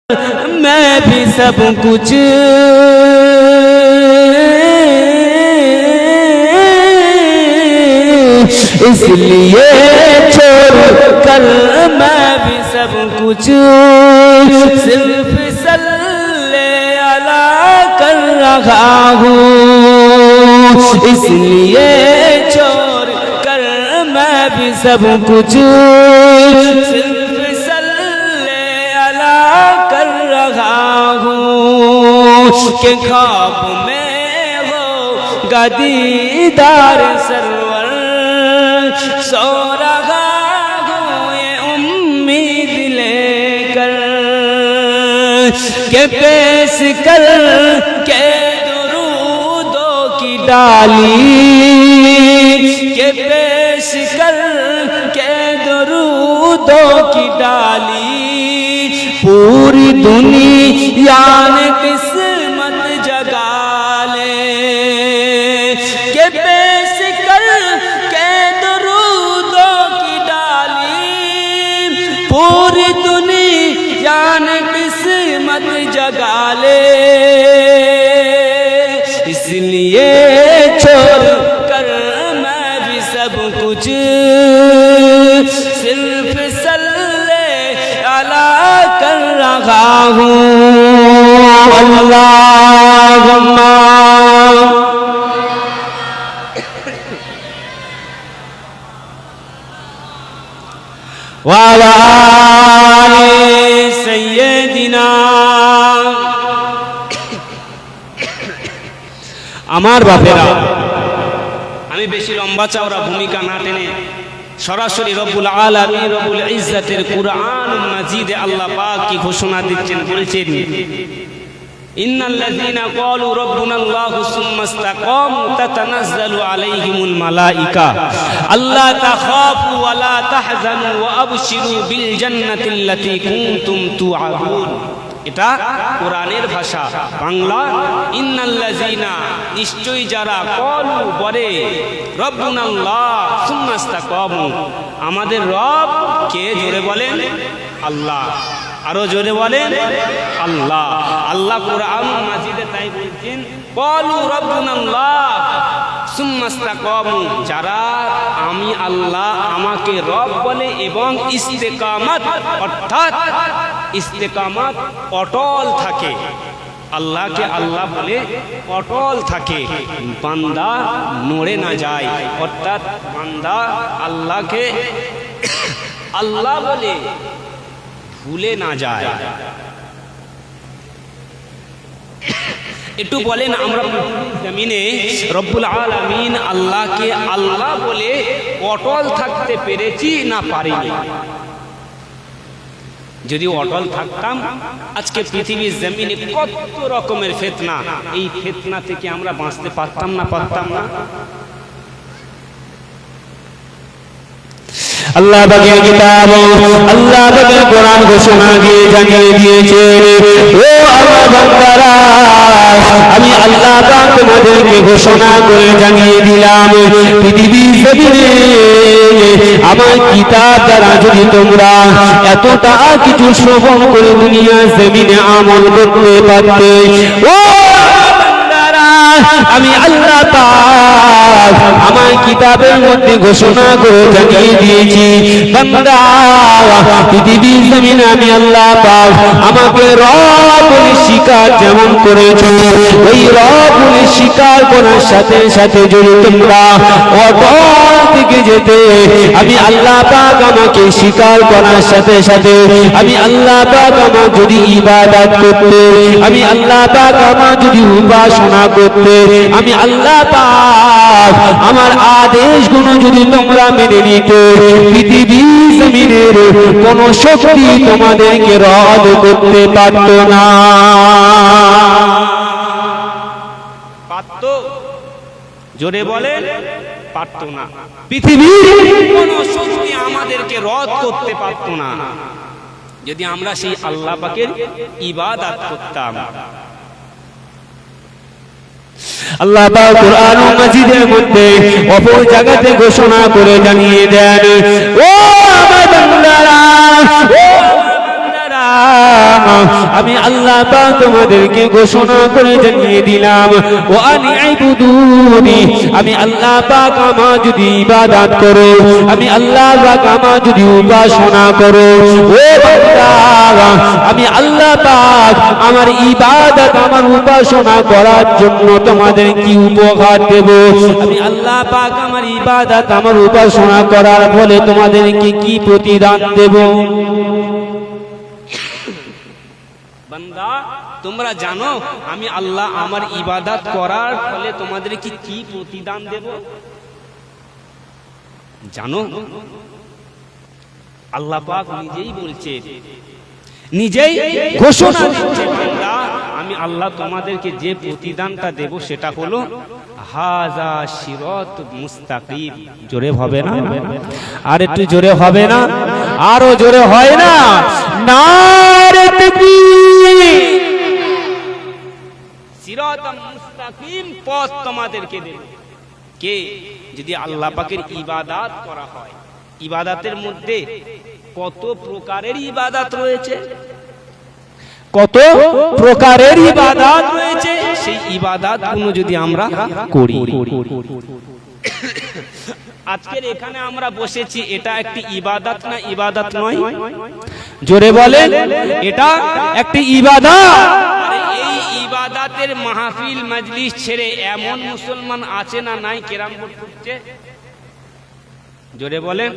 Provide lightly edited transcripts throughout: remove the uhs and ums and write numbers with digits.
मैं भी सब कुछ इसलिए छोड़ कर मैं भी सब कुछ सिर्फ सल्ले अला कर रहा हूँ, इसलिए छोड़ कर मैं भी सब कुछ सिर्फ सल्ले अला कर रहा हूँ कि ख्वाब में होगा दीदार सरवर सो रहा हूँ ये उम्मीद लेकर के पेश कर के दुरूदों की डाली के पेश कर के दुरूदों की डाली पूरी दुनिया ने किस्मत जगा ले के पेश कर के दुरूदों की डाली पूरी दुनिया ने किस्मत जगा ले, इसलिए छोड़ कर मैं भी सब कुछ सिर्फ सल्ले अला कर रहा हूँ। अल्लाहुम्मा वाला सैयदिना। আমার বাপেরা, আমি বেশি লম্বা চওড়া ভূমিকা না টেনে সরাসরি রব্বুল আলামিন রব্বুল ইজ্জতের কুরআন মাজিদে আল্লাহ পাক কি ঘোষণা দিচ্ছেন, বলছেন ইন্নাল্লাযীনা ক্বালু রাব্বুনাল্লাহু সুম্মা ইসতাকামু তাতানাজ্জালু আলাইহিমুল মালায়েকা আল্লা তাখাফু ওয়া লা তাহজানু ওয়া আবশিরু বিল জান্নাতিল্লাতী কুনতুম তুআদুন। এটা কোরআনের ভাষা বাংলা। ইন্নাল্লাযীনা নিশ্চয়ই যারা ক্বালু বলে রব্বুনাল্লাহ সুম্মা ইসতাকামু আমাদের রব কে, জোরে বলেন আল্লাহ, আরো জোরে বলেন আল্লাহ। আল্লাহ কোরআন মাজিদে তাই বলছেন ক্বালু রব্বুনাল্লাহ সুম্মা ইসতাকামু যারা আমি আল্লাহ আমাকে রব বলে এবং ইস্তেকামত অর্থাৎ ইস্তেকামত অটল থাকে, আল্লাহকে আল্লাহ বলে অটল থাকে, বান্দা নড়ে না যায়, অর্থাৎ বান্দা আল্লাহকে আল্লাহ বলে ভুলে না যায়। একটু বলেন আমরা জমিনে রব্বুল আলামিন আল্লাহকে আল্লাহ বলে অটল থাকতে পেরেছি না পারিনি? যদি অটল থাকতাম আজকে পৃথিবীর জমিনে কত রকমের ফিতনা, এই ফিতনা থেকে আমরা বাঁচতে পারতাম না? পারতাম না? আল্লাহ পাকের কিতাব, আল্লাহ পাকের কোরআন ঘোষণা দিয়ে জানিয়ে দিয়েছে, ও আমার বান্দারা আমি আল্লাহ পাক তোমাদেরকে ঘোষণা করে জানিয়ে দিলাম পৃথিবীর জমিনে আমার কিতাব দ্বারা যদি তোমরা এতটা কিছু শ্রবণ করে দুনিয়ার জমিনে আমল করতে পারতে, ও আমি আল্লাহ পাক আমার কিতাবের মধ্যে ঘোষণা করে জানিয়ে দিয়েছি বান্দা পৃথিবীর জমিনে আমি আল্লাহ পাক আমাকে রব বলে স্বীকার যেমন করেছো, ওই রব বলে স্বীকার করার সাথে সাথে যদি তোমরা অটল থেকে যেতে আমি আল্লাহ পাক আমাকে স্বীকার করার সাথে সাথে আমি আল্লাহ পাক আমার যদি ইবাদত করতে, আমি আল্লাহ পাক আমার যদি উপাসনা করতে, আমি আল্লাহ পাক আমার আদেশগুলো যদি তোমরা মেনে নিতে পৃথিবীর জমিনের কোন শক্তি তোমাদেরকে রদ করতে পারত না। পারত? জোরে বলেন পারত না। পৃথিবীর কোন শক্তি আমাদেরকে রদ করতে পারত না যদি আমরা সেই আল্লাহ পাকের ইবাদত করতাম। আল্লাহ পাক কুরআন মাজিদের মধ্যে অপর জায়গাতে ঘোষণা করে জানিয়ে দেন, ও আমার বান্দারা আমি আল্লাহ পাক তোমাদেরকে ঘোষণা করে জানিয়ে দিলাম ওয়া আনি'বুদুনি আমি আল্লাহ পাক আমার যদি ইবাদত করো আমি আল্লাহ পাক আমার যদি উপাসনা করো ও বান্দা আমি আল্লাহ পাক আমার ইবাদত আমার উপাসনা করার জন্য তোমাদের কি উপহার দেব আমি আল্লাহ পাক আমার ইবাদত আমার উপাসনা করার ফলে তোমাদেরকে কি প্রতিদান দেব বান্দা তোমরা জানো আমি আল্লাহ আমার ইবাদত করার ফলে তোমাদেরকে কি প্রতিদান দেব জানো আল্লাহ পাক নিজেই বলছে নিজেই ঘোষণা দিচ্ছে বান্দা আমি আল্লাহ তোমাদেরকে যে প্রতিদানটা দেব সেটা হলো হাযা সিরাত মুস্তাকিম জোরে হবে না আর একটু জোরে হবে না আরো জোরে হয় না নারে তাকবীর সিরাত মুস্তাকিম পথ তোমাদেরকে দেব কে যদি আল্লাহ পাকের ইবাদত করা হয় ইবাদতের মধ্যে কত প্রকারের ইবাদত রয়েছে কত প্রকারের ইবাদত রয়েছে সেই ইবাদতগুলো যদি আমরা করি আজকের এখানে আমরা বসেছি এটা একটি ইবাদত না ইবাদত নয় জোরে বলেন এটা একটি ইবাদত আরে এই ইবাদতের মাহফিল মজলিস ছেড়ে এমন মুসলমান আছে না নাই কেরাম করতে জোরে বলেন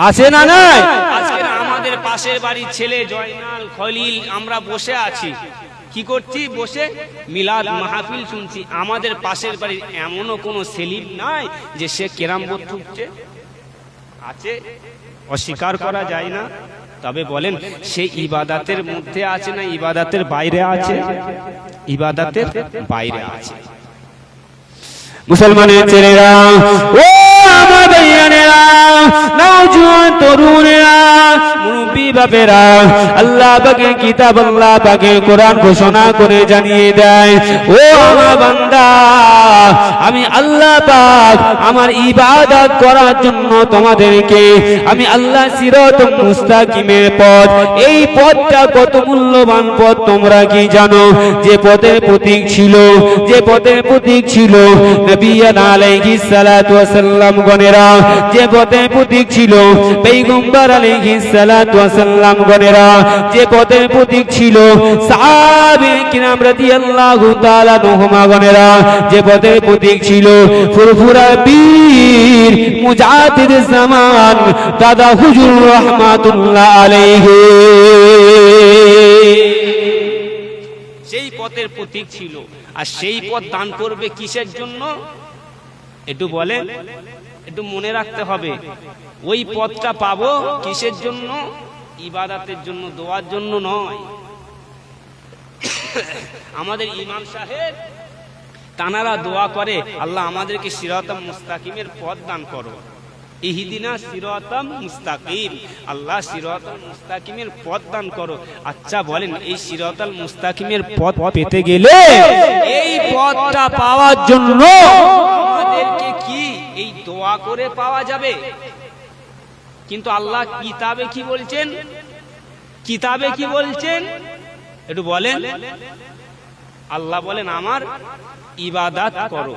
আছে না নাই আজকে আমাদের পাশের বাড়ির ছেলে জয়নাল খলিল আমরা বসে আছি কি করছি বসে মিলাদ মাহফিল শুনছি আমাদের পাশের বাড়ির এমনও কোনো সেলিম নাই যে সে কেরাম বোধ ঠুকছে আছে অস্বীকার করা যায় না তবে বলেন সে ইবাদতের মধ্যে আছে না ইবাদতের বাইরে আছে ইবাদতের বাইরে আছে মুসলমানের ছেলেরা ও আমার ভাইয়ানেরা নওজোয়ান তরুণেরা মুরব্বি বাপেরা আল্লাহ পাকের কিতাব আল্লাহ পাকের কোরআন ঘোষণা করে জানিয়ে দেয় ও আমার বান্দা আমি আল্লাহ পাক আমার ইবাদত করার জন্য তোমাদেরকে আমি আল্লাহ সিরাতুল মুস্তাকিমের পথ এই পথটা কত মূল্যবান পথ তোমরা কি জানো যে পথের প্রতীক ছিল নবী আলাইহিস সালাতু ওয়াস সালাম গণেরা যে পথের প্রতীক ছিল পয়গম্বর আলাইহিস সালাতু ওয়াস সালাম গণেরা যে পথের প্রতীক ছিল সাহাবে কিরাম রাদিয়াল্লাহু তাআলা নহমা গণেরা যে পথের প্রতীক ছিল ফুরফুরা বীর মুজাদ্দিদ জামান দাদা হুজুর রাহমাতুল্লাহ আলাইহি সেই পথের প্রতীক ছিল আর সেই পথ দান করবে কিসের জন্য একটু বলেন একটু মনে রাখতে হবে ওই পথটা পাবো কিসের জন্য ইবাদতের জন্য দোয়ার জন্য নয় আমাদের ইমাম সাহেব তানারা দোয়া করে আল্লাহ আমাদেরকে সিরাতাম মুস্তাকিমের পথ দান করো ইহদিনা সিরাতাম মুস্তাকিম আল্লাহ সিরাতাল মুস্তাকিমের পথ দান করো আচ্ছা বলেন এই সিরাতাল মুস্তাকিমের পথ পেতে গেলে এই পথটা পাওয়ার জন্য আমাদেরকে কি এই দোয়া করে পাওয়া যাবে কিন্তু আল্লাহ কিতাবে কি বলছেন একটু বলেন আল্লাহ বলেন আমার ইবাদত করো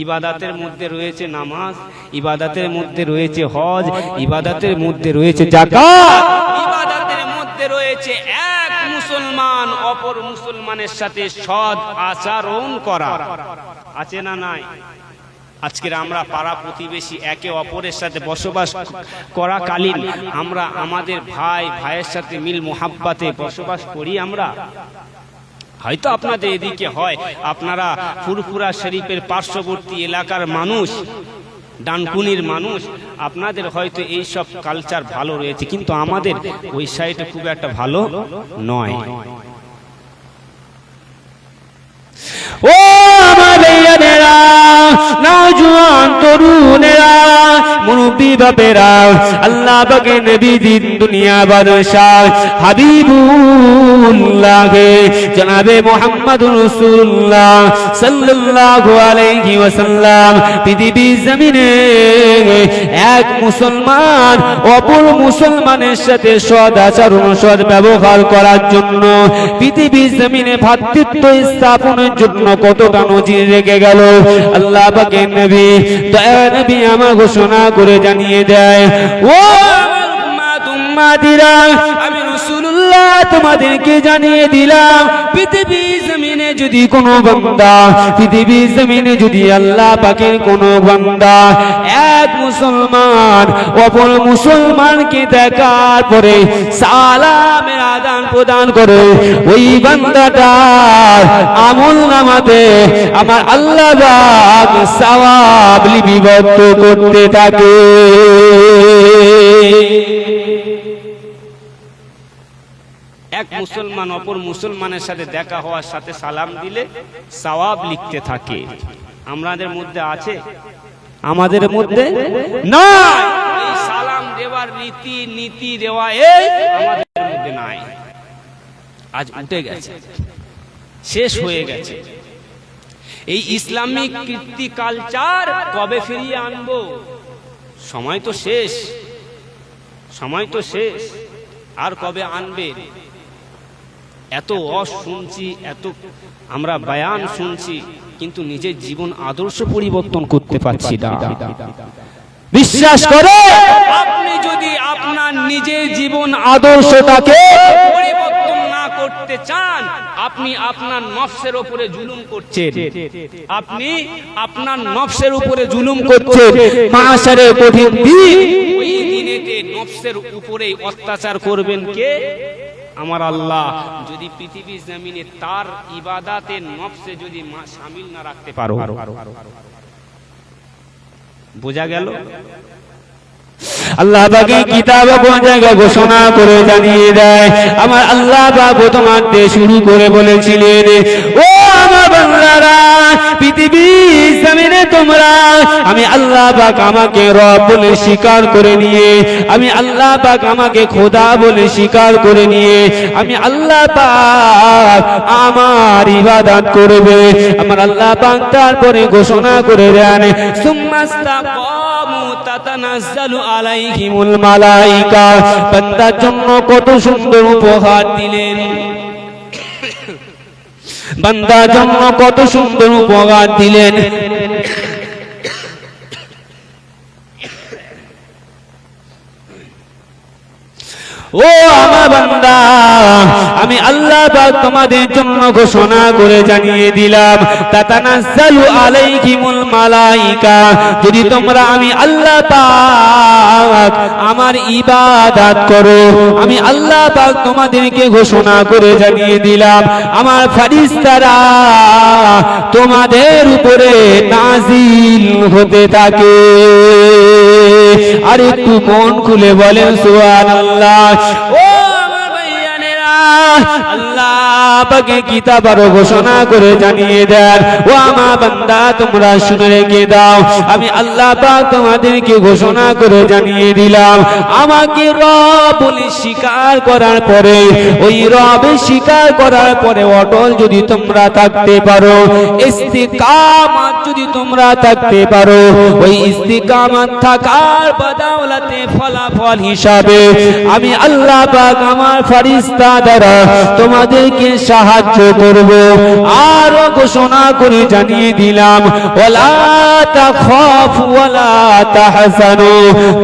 ইবাদতের মধ্যে রয়েছে নামাজ ইবাদতের মধ্যে রয়েছে হজ ইবাদতের মধ্যে রয়েছে যাকাত ইবাদতের মধ্যে রয়েছে এক মুসলমান অপর মুসলমানের সাথে সৎ আচরণ করা আছে না নাই আজকের আমরা পাড়া প্রতিবেশী একে অপরের সাথে বসবাস করাকালীন আমরা আমাদের ভাইয়ের সাথে মিল মোহাব্বতে বসবাস করি আমরা হয়তো আপনাদের এদিকে হয় আপনারা ফুরফুরা শরীফের পার্শ্ববর্তী এলাকার মানুষ ডানকুনির মানুষ আপনাদের হয়তো এই সব কালচার ভালো রয়েছে কিন্তু আমাদের ওই সাইডে খুব একটা ভালো নয় ও আমার ভাইয়েরা নওজোয়ান তরুণেরা মুরব্বি বাপেরা আল্লাহ পাকের নবী দিন দুনিয়া বাদশাহ হাবিবুল্লাহ রসুল্লাহ জনাবে মুহাম্মদুর রাসূলুল্লাহ সাল্লাল্লাহু আলাইহি ওয়াসাল্লাম পৃথিবীর জমিনে এক মুসলমান অপর মুসলমানের সাথে সৎ আচরণ সৎ ব্যবহার করার জন্য পৃথিবীর জমিনে ভ্রাতৃত্ব স্থাপনের জন্য কতটা নজির রেখে গেল আল্লাহ পাকের নবী দয়ার নবী আমার ঘোষণা করে জানিয়ে দেয় ও আমি রাসূলুল্লাহ তোমাদেরকে জানিয়ে দিলাম পৃথিবীর জমিনে যদি কোনো বান্দা পৃথিবীর জমিনে যদি আল্লাহ পাকের কোনো বান্দা এক মুসলমান অপর মুসলমানকে দেখার পরে সালামের আদান প্রদান করে ওই বান্দাটার আমল নামাতে আমার আল্লাহ পাক সওয়াব লিপিবদ্ধ করতে থাকে। এক মুসলমান অপর মুসলমানের সাথে দেখা হওয়ার সাথে সালাম দিলে সওয়াব লিখতে থাকে। আমাদের মধ্যে আছে? আমাদের মধ্যে না। এই সালাম দেওয়ার নীতি দেওয়া এই আমাদের মধ্যে নাই। আজ উঠে গেছে, শেষ হয়ে গেছে। এই ইসলামিক কীর্তি কালচার কবে ফিরিয়ে আনবো? সময় তো শেষ, সময় তো শেষ। আর কবে আনবে? এত শুনছি, এত আমরা বয়ান শুনছি, কিন্তু নিজের জীবন আদর্শ পরিবর্তন করতে পারছি না। বিশ্বাস করে আপনি যদি আপনার নিজের জীবন আদর্শটাকে পরিবর্তন না করতে চান, আপনি আপনার নফসের উপরে জুলুম করছেন। আপনি আপনার নফসের উপরে জুলুম করছেন। মাশারে কঠিন দিন, ওই দিনেতে নফসের উপরে অত্যাচার করবেন কে? আমার আল্লাহ। যদি পৃথিবীর জমিনে তার ইবাদাতে নফসে যদি শামিল না রাখতে পারো, বোঝা গেল? আল্লাহ পাকের কিতাব কোন জায়গায় ঘোষণা করে জানিয়ে দেয়, আমার আল্লাহ পাক তোমাকে শুরু করে বলেছিলেন, ও আমার বান্দারা পৃথিবীর জমিনে তোমরা আমি আল্লাহ পাক আমাকে রব বলে স্বীকার করে নিয়ে, আমি আল্লাহ পাক আমাকে খোদা বলে স্বীকার করে নিয়ে আমি আল্লাহ পাক আমার ইবাদত করবে। আমার আল্লাহ পাক তারপরে ঘোষণা করে দেন, সুম্মাস্তাকামু তাতানাজ্জালু আলাইহিমুল মালাইকা। বান্দার জন্য কত সুন্দর উপহার দিলেন, বান্দার জন্য কত সুন্দর উপহার দিলেন। ও আমার বান্দা, আমি আল্লাহ পাক তোমাদের জন্য ঘোষণা করে জানিয়ে দিলাম, তাতানাজ্জালু আলাইহিমুল মালাইকা। যদি তোমরা আমি আল্লাহ পাক আমার ইবাদত করো, আমি আল্লাহ পাক তোমাদেরকে ঘোষণা করে জানিয়ে দিলাম, আমার ফেরেশতারা তোমাদের উপরে নাজিল হতে থাকে। আর একটু মন খুলে বলেন সুবহানাল্লাহ। ও আমার ভাইয়ানেরা, আল্লাহ পাকের কিতাব আরো ঘোষণা করে জানিয়ে দেন, ও আমার বান্দা তোমরা শুনে রেখে দাও, আমি আল্লাহ পাক তোমাদেরকে ঘোষণা করে জানিয়ে দিলাম, আমাকে রব বলে স্বীকার করার পরে, ওই রব স্বীকার করার পরে অটল যদি তোমরা থাকতে পারো, ইস্তিকামত যদি তোমরা থাকতে পারো, ওই ইস্তিকামত থাকার বদৌলতে ফলাফল হিসাবে আমি আল্লাহ পাক আমার ফেরেশতা দ্বারা তোমাদেরকে সাহায্য করব। আর ঘোষণা করে জানিয়ে দিলাম, ওয়ালা তাখাফু ওয়ালা তাহজানু।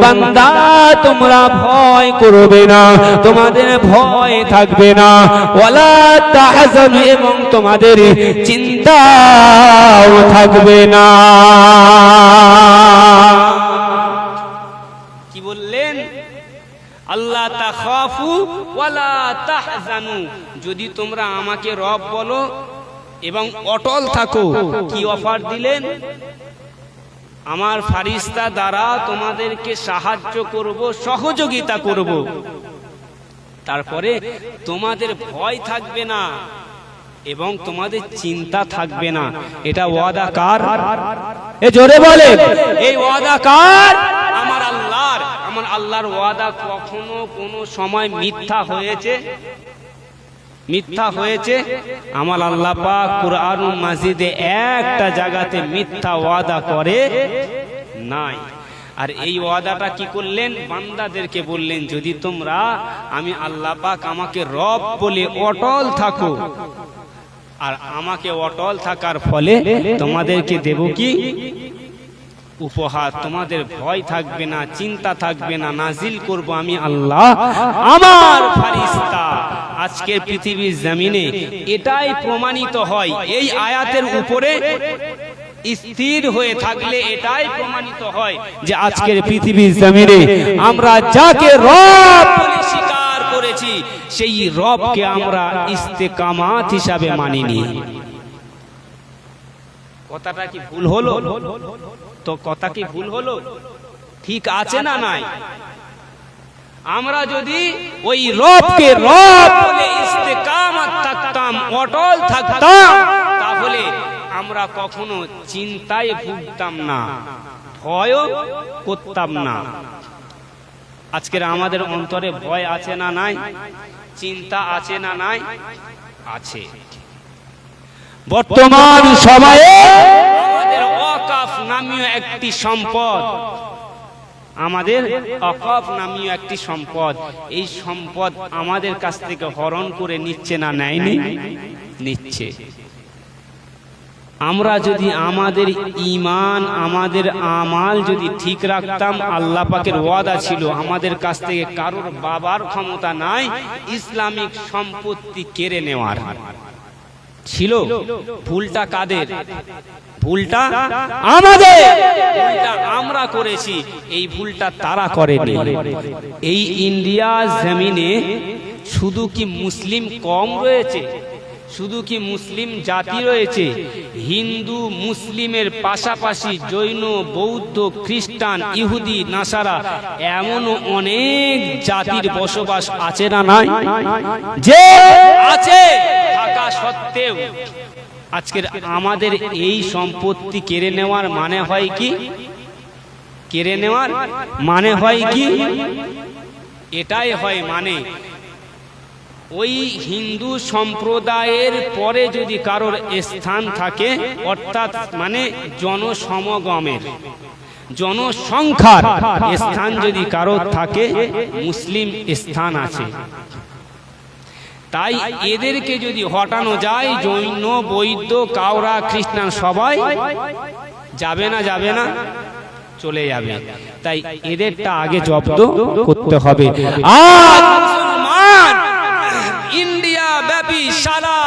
বান্দা তোমরা ভয় করবে না, তোমাদের ভয় থাকবে না, ওয়ালা তাহজানু, এবং তোমাদের চিন্তাও থাকবে না। কি বললেন? আল্লাহ তাখাফু ওয়ালা তাহজানু। যদি তোমরা আমাকে রব বলো এবং অটল থাকো, কি অফার দিলেন? আমার ফেরেশতা দ্বারা তোমাদেরকে সাহায্য করব, সহযোগিতা করব। তারপরে তোমাদের ভয় থাকবে না এবং তোমাদের চিন্তা থাকবে না। এটা ওয়াদা কার? এ জোরে বলে, এই ওয়াদা কার? আমার আল্লাহর। আমার আল্লাহর ওয়াদা কখনো কোনো সময় মিথ্যা হয়েছে? মিথ্যা হয়েছে। আমার আল্লাহ পাক কুরআনুল মাজিদে একটা জায়গাতে মিথ্যা ওয়াদা করে নাই। আর এই ওয়াদাটা কি করলেন? বান্দাদেরকে বললেন, যদি তোমরা আমি আল্লাহ পাক আমাকে রব বলে অটল থাকো, আর আমাকে অটল থাকার ফলে তোমাদেরকে দেব কি উপহার, তোমাদের ভয় থাকবে না, চিন্তা থাকবে না, নাজিল করব আমি আল্লাহ আমার ফেরেশতা। আজকের পৃথিবীর জমিনে এটাই প্রমাণিত হয়, এই আয়াতের উপরে স্থির হয়ে থাকলে এটাই প্রমাণিত হয় যে আজকের পৃথিবীর জমিনে আমরা যাকে রব বলে স্বীকার করেছি সেই রবকে আমরা ইস্তেকামাত হিসাবে মানিনি। কথাটা কি ভুল হলো? তো কথা কি ভুল হলো? ঠিক আছে না নাই? আমরা যদি ওই রবকে রব বলে ইস্তেকামাত থাকতাম, অটল থাকতাম, তাহলে আমরা কখনো চিন্তায় ভুগতাম না, ভয়ও করতাম না। আজকের আমাদের অন্তরে ভয় আছে না নাই? চিন্তা আছে না নাই? আছে। বর্তমান সময়ে আমাদের ওয়াকফ নামীয় একটি সম্পদ, আমাদের ওয়াকফ নামীয় একটি সম্পদ, এই সম্পদ আমাদের কাছ থেকে হরণ করে নিচ্ছে না নেয়নি? নিচ্ছে। আমরা যদি আমাদের ঈমান, আমাদের আমাল যদি ঠিক রাখতাম, আল্লাহ পাকের ওয়াদা ছিল আমাদের কাছ থেকে কারোর বাবার ক্ষমতা নাই ইসলামিক সম্পত্তি কেড়ে নেওয়ার। ছিল। ভুলটা কাদের? ভুলটা আমাদের, ভুলটা আমরা করেছি, এই ভুলটা তারা করেনি। এই ইন্ডিয়া জমিনে শুধু কি মুসলিম কম রয়েছে? শুধু কি মুসলিম জাতি রয়েছে? হিন্দু মুসলিমের পাশাপাশি জৈন, বৌদ্ধ, খ্রিস্টান, ইহুদি, নাসারা এমনও অনেক জাতির বসবাস আছে না নাই? যে আছে, থাকা সত্ত্বেও আজকের আমাদের এই সম্পত্তি কেড়ে নেওয়ার মানে হয় কি? কেড়ে নেওয়ার মানে হয় কি? এটাই হয়, মানে ওই হিন্দু সম্প্রদায়ের পরে যদি কারোর স্থান থাকে, অর্থাৎ মানে জনসমাগমের, জনসংখ্যার স্থান যদি কারোর থাকে, মুসলিম স্থান আছে। তাই এদেরকে যদি হটানো যায়, জৈন, বৌদ্ধ, কাওরা, খ্রিস্টান সবাই যাবে না? যাবে না? চলে যাবে। তাই এদেরটা আগে জব্দ করতে হবে। আর মুসলমান ইন্ডিয়া ব্যাপী সারা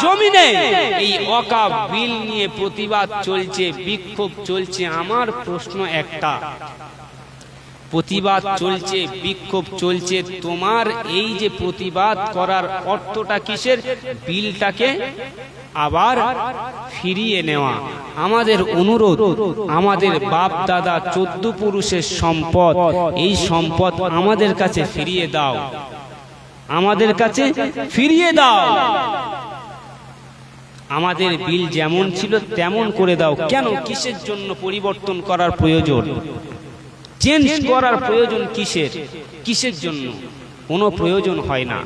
জমিনে এই ওয়াকফ বিল নিয়ে প্রতিবাদ চলছে, বিক্ষোভ চলছে। আমার প্রশ্ন একটা, প্রতিবাদ চলছে, বিক্ষোভ চলছে, তোমার এই যে প্রতিবাদ করার অর্থটা কিসের? বিলটাকে আবার ফিরিয়ে নেওয়া। আমাদের অনুরোধ, আমাদের বাপ দাদা 14 পুরুষের সম্পদ, এই সম্পদ আমাদের কাছে ফিরিয়ে দাও, আমাদের কাছে ফিরিয়ে দাও। আমাদের বিল যেমন ছিল তেমন করে দাও। কেন? কিসের জন্য পরিবর্তন করার প্রয়োজন? চেঞ্জ করার প্রয়োজন কিসের? কিসের জন্য? কোনো প্রয়োজন হয় না।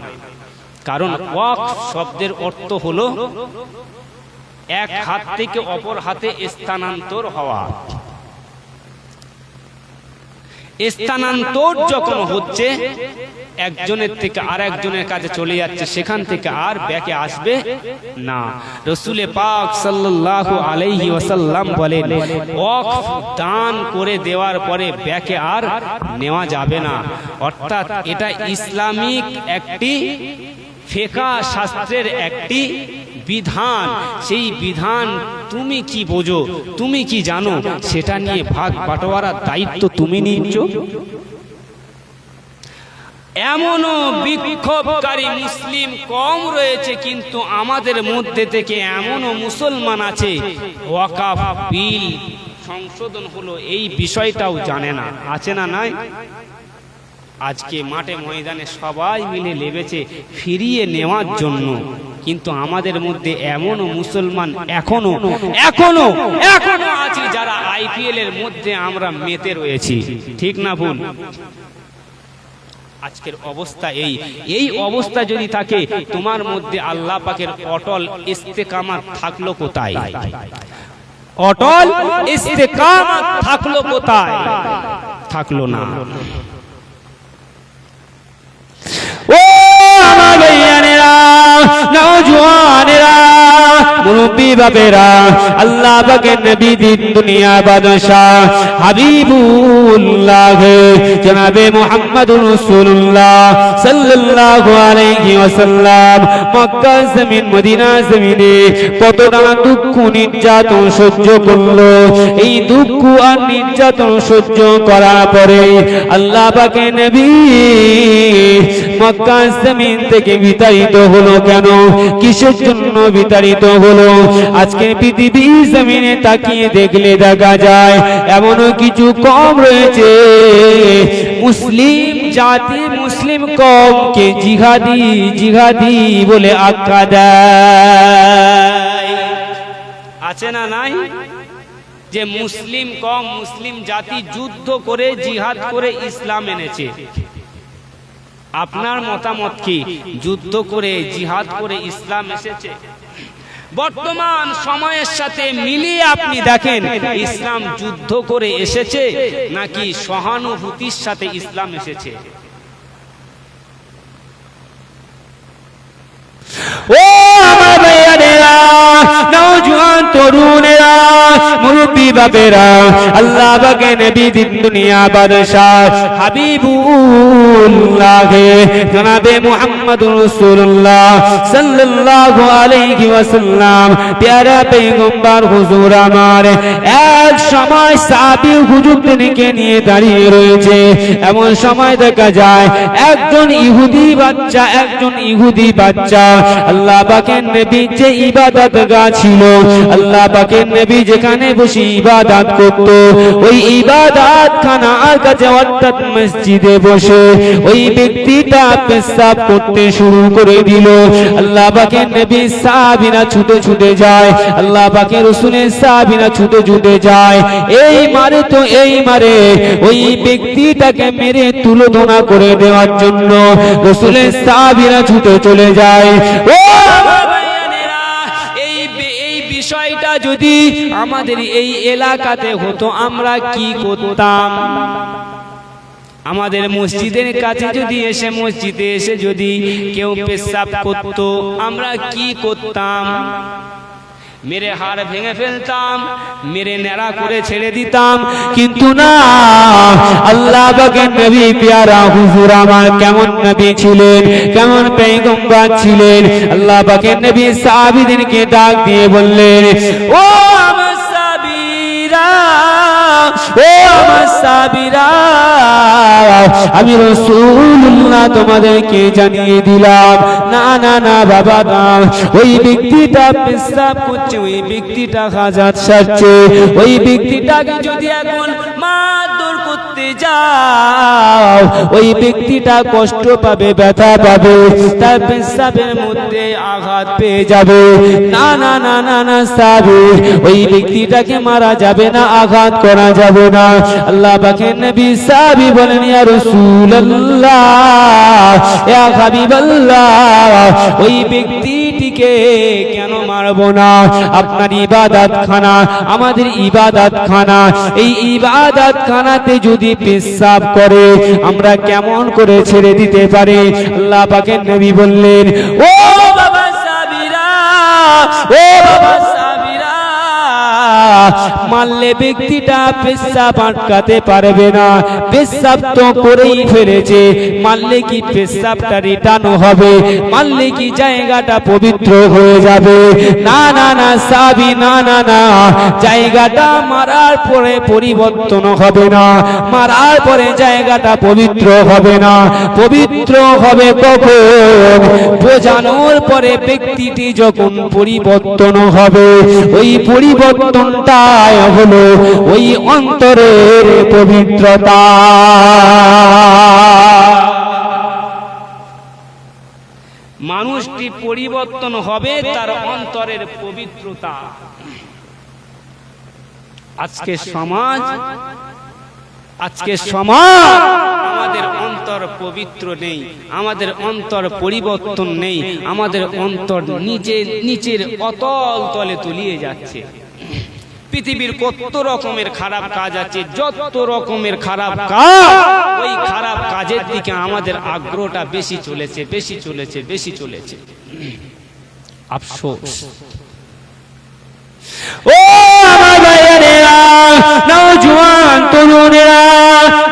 কারণ ওয়াকফ শব্দের অর্থ হলো এক হাত থেকে অপর হাতে স্থানান্তর হওয়া। স্থানান্তর যখন হচ্ছে, একজনের থেকে আরেকজনের কাছে চলে যাচ্ছে, সেখান থেকে আর ব্যাকে আসবে না। রাসূল পাক সাল্লাল্লাহু আলাইহি ওয়াসাল্লাম বলেন, ওয়াকফ দান করে দেওয়ার পরে ব্যাকে আর নেওয়া যাবে না। অর্থাৎ এটা ইসলামিক একটি ফিকহ শাস্ত্রের একটি বিধান। সেই বিধান তুমি কি বোঝো, তুমি কি জানো, সেটা নিয়ে ভাগ বাটোয়ারার দায়িত্ব তুমি নিচ্ছ। এমনও বিক্ষোভকারী মুসলিম কম রয়েছে, কিন্তু আমাদের মধ্যে থেকে এমনও মুসলমান আছে ওয়াকফ বিল সংশোধন হলো এই বিষয়টাও জানে না। আছে না নাই? আজকে মাঠে ময়দানে সবাই মিলে লেগেছে ফিরিয়ে নেওয়ার জন্য, কিন্তু আমাদের মধ্যে এমনও মুসলমান এখনো এখনো এখনো আছে যারা আইপিএল এর মধ্যে আমরা মেতে রয়েছি। ঠিক না ভুল? আজকের অবস্থা এই অবস্থা যদি থাকে, তোমার মধ্যে আল্লাহ পাকের অটল ইস্তেকামাত থাকলো কোথায়? অটল ইস্তেকামাত থাকলো কোথায়? থাকলো না। ও আমার ভাইয়ানেরা, নওজওয়ানেরা, মুরব্বি বাবেরা, আল্লাহ পাকের নবী দিন দুনিয়া বাদশাহ হাবিবুল্লাহ জনাবে মুহাম্মদুর রাসূলুল্লাহ সাল্লাল্লাহু আলাইহি ওয়াসাল্লাম মক্কা জমিন মদিনা জমিনে কতটা দুঃখ নির্যাতন সহ্য করলো। এই দুঃখ আর নির্যাতন সহ্য করার পরে আল্লাহ পাকের নবী মক্কা জমিন থেকে বিতাড়িত হলো। কেন, কিসের জন্য বিতাড়িত হলো? আজকে পৃথিবী জমিনে তাকিয়ে দেখলে দেখা যায় এমনও কিছু কম রয়েছে মুসলিম জাতি, মুসলিম কওমকে জিহাদি জিহাদি বলে আখ্যা দেয়। আছে না নাই? যে মুসলিম কওম, মুসলিম জাতি যুদ্ধ করে জিহাদ করে ইসলাম এনেছে। আপনার মতামত কি? যুদ্ধ করে জিহাদ করে ইসলাম এসেছে? বর্তমান সময়ের সাথে মিলিয়ে আপনি দেখেন ইসলাম যুদ্ধ করে এসেছে নাকি সহানুভূতির সাথে ইসলাম এসেছে? ও আমার ভাইয়ারা, নওজওয়ান তরুণেরা, মুরব্বি বাবেরা, আল্লাহ পাকের নবী দিন দুনিয়া বাদশাহ হাবিবুল্লাহ জনাবে মুহাম্মদুর রাসূলুল্লাহ সাল্লাল্লাহু আলাইহি ওয়াসাল্লাম প্যারা পয়গম্বর হুজুর আমার এক সময় সাহাবী হুজুরদেরকে নিয়ে দাঁড়িয়ে রয়েছে। এমন সময় দেখা যায় একজন ইহুদি বাচ্চা আল্লাহ পাকের নবী যে ইবাদতগাহ ছিল, আল্লাহ পাকের নবী যেখানে বসে ইবাদত করত, ওই ইবাদতখানার কাছে অর্থাৎ মসজিদে বসে ওই ব্যক্তিটা পেশাব করতে শুরু করে দিল। আল্লাহ পাকের নবী সাহাবীরা ছুটে ছুটে যায়, আল্লাহ পাকের রাসূলের সাহাবীরা ছুটে ছুটে যায়, এই মারে ওই ব্যক্তিটাকে মেরে তুলোধনা করে দেওয়ার জন্য রাসূলের সাহাবীরা ছুটে চলে যায়। ও এই বিষয়টা যদি আমাদের এই এলাকাতে হতো আমরা কি করতাম? আমাদের মসজিদের কাছে যদি এসে মসজিদে এসে যদি কেউ পেশাব করত আমরা কি করতাম? মেরে হাড় ভেঙে ফেলতাম, মেরে ন্যাড়া করে ছেড়ে দিতাম। কিন্তু না, আল্লাহ পাকের নবী প্যারা হুজুর আমার কেমন নবী ছিলেন, কেমন পয়গম্বর ছিলেন। আল্লাহ পাকের নবী সাহাবীদেরকে ডাক দিয়ে বললেন, ও আমার সাহাবীরা, ও আমার সাহাবীরা, আমি রাসূলুল্লাহ তোমাদেরকে জানিয়ে দিলাম, না না না বাবা না, ওই ব্যক্তিটা পেশাব করছে, ওই ব্যক্তিটা হাজাত সারছে, ওই ব্যক্তিটাকে যদি এখন মারধর করতে যাও ওই ব্যক্তিটা কষ্ট পাবে, ব্যথা পাবে, তার পেশাবের মধ্যে আঘাত পেয়ে যাবে। না না না না না সাহাবী, ওই ব্যক্তিটাকে মারা যাবে না, আঘাত করা যাবে না। আল্লাহ পাকের নবী সাহাবী বলেন, ইয়া রাসূলুল্লাহ, ইয়া হাবিবাল্লাহ, ওই ব্যক্তিটিকে কেন মারব না? আপনার ইবাদতখানা, আমাদের ইবাদতখানা, এই ইবাদতখানাতে যদি পেশাব করে আমরা কেমন করে ছেড়ে দিতে পারি? আল্লাহ পাকের নবী বললেন, ও বাবা সাহাবীরা, ও বাবা সাহাবীরা, মারলে ব্যক্তিটা পেশাব আটকাতে পারবে না, পেশাব তো করেই ফেলেছে, মারলে কি পেশাবটা রিটার্ন হবে? মারলে কি জায়গাটা পবিত্র হয়ে যাবে? না না না সাহাবী, না না না, জায়গাটা মারার পরে পরিবর্তন হবে না, মারার পরে জায়গাটা পবিত্র হবে না। পবিত্র হবে কখন? বোঝানোর পরে ব্যক্তিটি যখন পরিবর্তন হবে, ওই পরিবর্তনটাই হলো ওই অন্তরের পবিত্রতা। মানুষটি পরিবর্তন হবে তার অন্তরের পবিত্রতা। আজকে সমাজ আজকে সমাজ আমাদের অন্তর পবিত্র নেই, আমাদের অন্তর পরিবর্তন নেই, আমাদের অন্তর নিচের অতল তলে তলিয়ে যাচ্ছে। পৃথিবীর কত রকমের খারাপ কাজ আছে, যত রকমের খারাপ কাজ, ওই খারাপ কাজের দিকে আমাদের আগ্রহটা বেশি চলেছে। আফসোস। ও আমার ভাইয়েরা, নওজোয়ান তরুণেরা,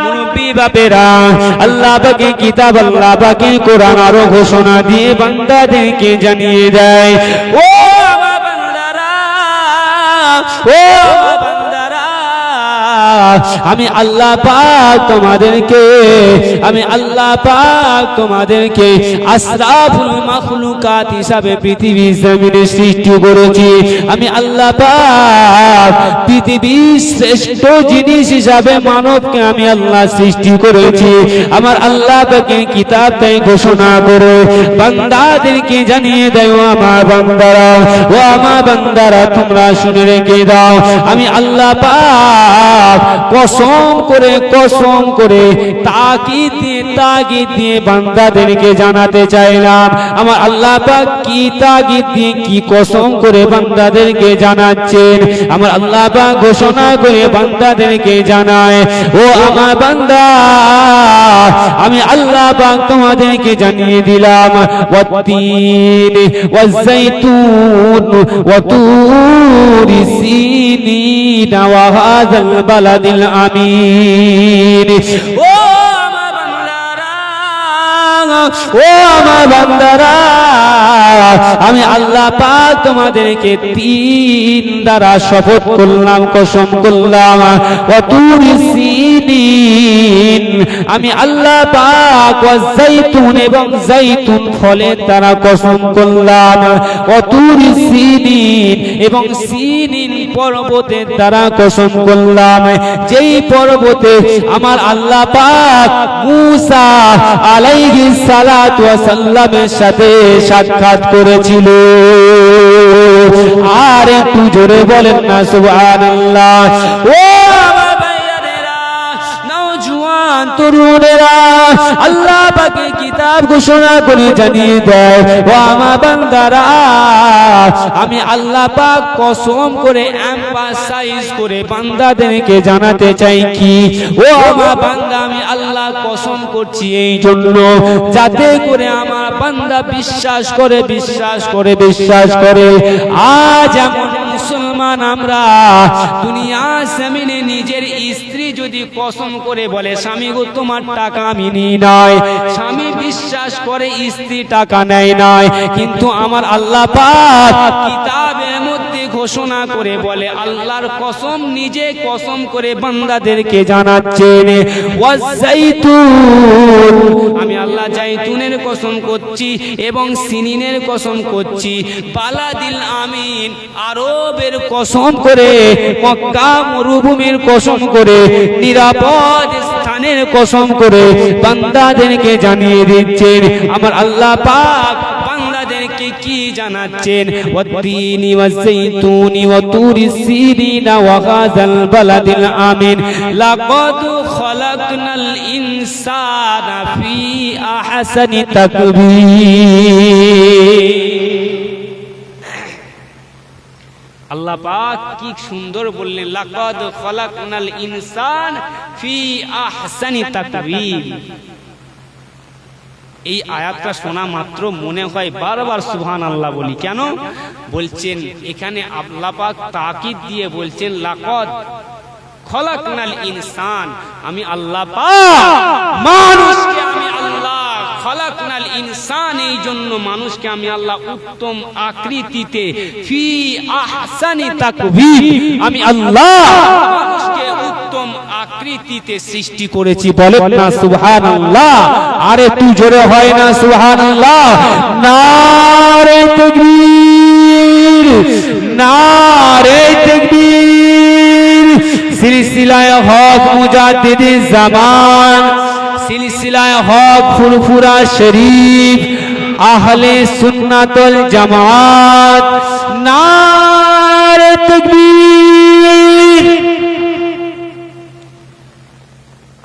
মুরব্বি বাপেরা, আল্লাহ পাকের কিতাব, আল্লাহ পাকের কোরআন আরো ঘোষণা দিয়ে বান্দাদেরকে জানিয়ে দেয়, ও আমার বান্দারা, ও বান্দারা, আমি আল্লাহ পাক তোমাদেরকে আশরাফুল মাখলুকাত হিসাবে পৃথিবীর জমিনে সৃষ্টি করেছি। আমি আল্লাহ পাক পৃথিবীর শ্রেষ্ঠ জিনিস হিসাবে মানবকে আমি আল্লাহ সৃষ্টি করেছি। আমার আল্লাহ পাকের কিতাব তাই ঘোষণা করে বান্দাদেরকে জানিয়ে দেয়, ও আমার বান্দারা, তোমরা শুনে রেখে দাও, আমি আল্লাহ পাক কসম করে তাকিদ দিয়ে বান্দাদেরকে জানাতে চাইলাম। আমার আল্লাহ পাক কি তাকিদ দিয়ে, কি কসম করে বান্দাদেরকে জানাচ্ছেন। আমার আল্লাহ পাক ঘোষণা করে বান্দাদেরকে জানায়, ও আমার বান্দা, আমি আল্লাহ পাক তোমাদেরকে জানিয়ে দিলাম, ওয়াত্তিন ওয়াজ্জাইতুন ওয়া তুরি সিনিন ওয়া হাযাল বালাদিল আমিন। ও আমার বান্দারা, আমি আল্লাহ পাক তোমাদেরকে তিন দ্বারা শপথ করলাম, কসম করলাম, ওয়া তুরি সিনিন, আমি আল্লাহ পাক, ওয়া জাইতুন, এবং জাইতুন ফলের দ্বারা কসম করলাম, ওয়া তুরি সিনিন, এবং সিনিন পর্বতের দ্বারা কসম করলাম, যেই পর্বতে আমার আল্লাহ পাক মূসা আলাইহিস সালাতু ওয়াস সালামের সাথে সাক্ষাৎ করেছিল। আর একটু জোরে বলেন না সুবহানাল্লাহ। ও তরুণেরা, আল্লাহ পাকের কিতাব ঘোষণা করে জানিয়ে দেয়, ও আমার বান্দারা, আমি আল্লাহ পাক কসম করে এমফাসাইজ করে বান্দাদেরকে জানাতে চাই কি, ও আমার বান্দা, আমি আল্লাহ কসম করছি এই জন্য, যাতে করে আমার বান্দা বিশ্বাস করে। আজ এমন মুসলমান আমরা, দুনিয়ার জমিনে নিজের স্ত্রী যদি কসম করে বলে, স্বামী গো তোমার টাকা আমি নিই নাই, স্বামী বিশ্বাস করে স্ত্রী টাকা নেয় নাই, কিন্তু আমার আল্লাহ পাক কিতাবের মধ্যে ঘোষণা করে বলে, আল্লাহর কসম, নিজে কসম করে বান্দাদেরকে জানাচ্ছেন, ওয়াজাইতুন, আমি আল্লাহ জাইতুনের কসম করছি এবং সিনিনের কসম করছি, বালাদিল আমিন, আরবের কসম করে, মক্কা মরুভূমির কসম করে, নিরাপদ স্থানের কসম করে বান্দাদেরকে জানিয়ে দিচ্ছেন। আমার আল্লাহ পাক বান্দাদেরকে কি জানাচ্ছেন, ওয়াত্তিনি ওয়াজ্জাইতুনি ওয়া তুরি সিনিনা ওয়া হাযাল বালাদিল আমিন, লাকাদ খালাকনাল ইনসানা ফি আহসানি তাকবীর। আল্লাহ পাক কি সুন্দর বললেন, লাকাদ খালাকনাল ইনসান ফি আহসানি তাকবীর। এই আয়াতটা শোনা মাত্র মনে হয় বারবার সুবহানাল্লাহ বলি। কেন বলছেন? এখানে আল্লাহ পাক তাকিদ দিয়ে বলছেন, লাকাদ খালাকনাল ইনসান, আমি আল্লাহ পাক মানুষকে, আমি আল্লাহ খালাকনাল ইনসান, এই জন্য মানুষকে আমি আল্লাহ উত্তম আকৃতিতে, ফি আহসানি তাকবীর, আমি আল্লাহ মানুষকে উত্তম আকৃতিতে সৃষ্টি করেছি। বলেন না সুবহানাল্লাহ। আরে তুই জোরে হয় না সুবহানাল্লাহ। নারে তাকবীর, নারে তাকবীর। সিলসিলায়ে হক মুজাদ্দিদিজ জামান, সিলসিলায়ে হক ফুরফুরা শরীফ, আহলে সুন্নাত ওয়াল জামাত, নারে তাকবীর।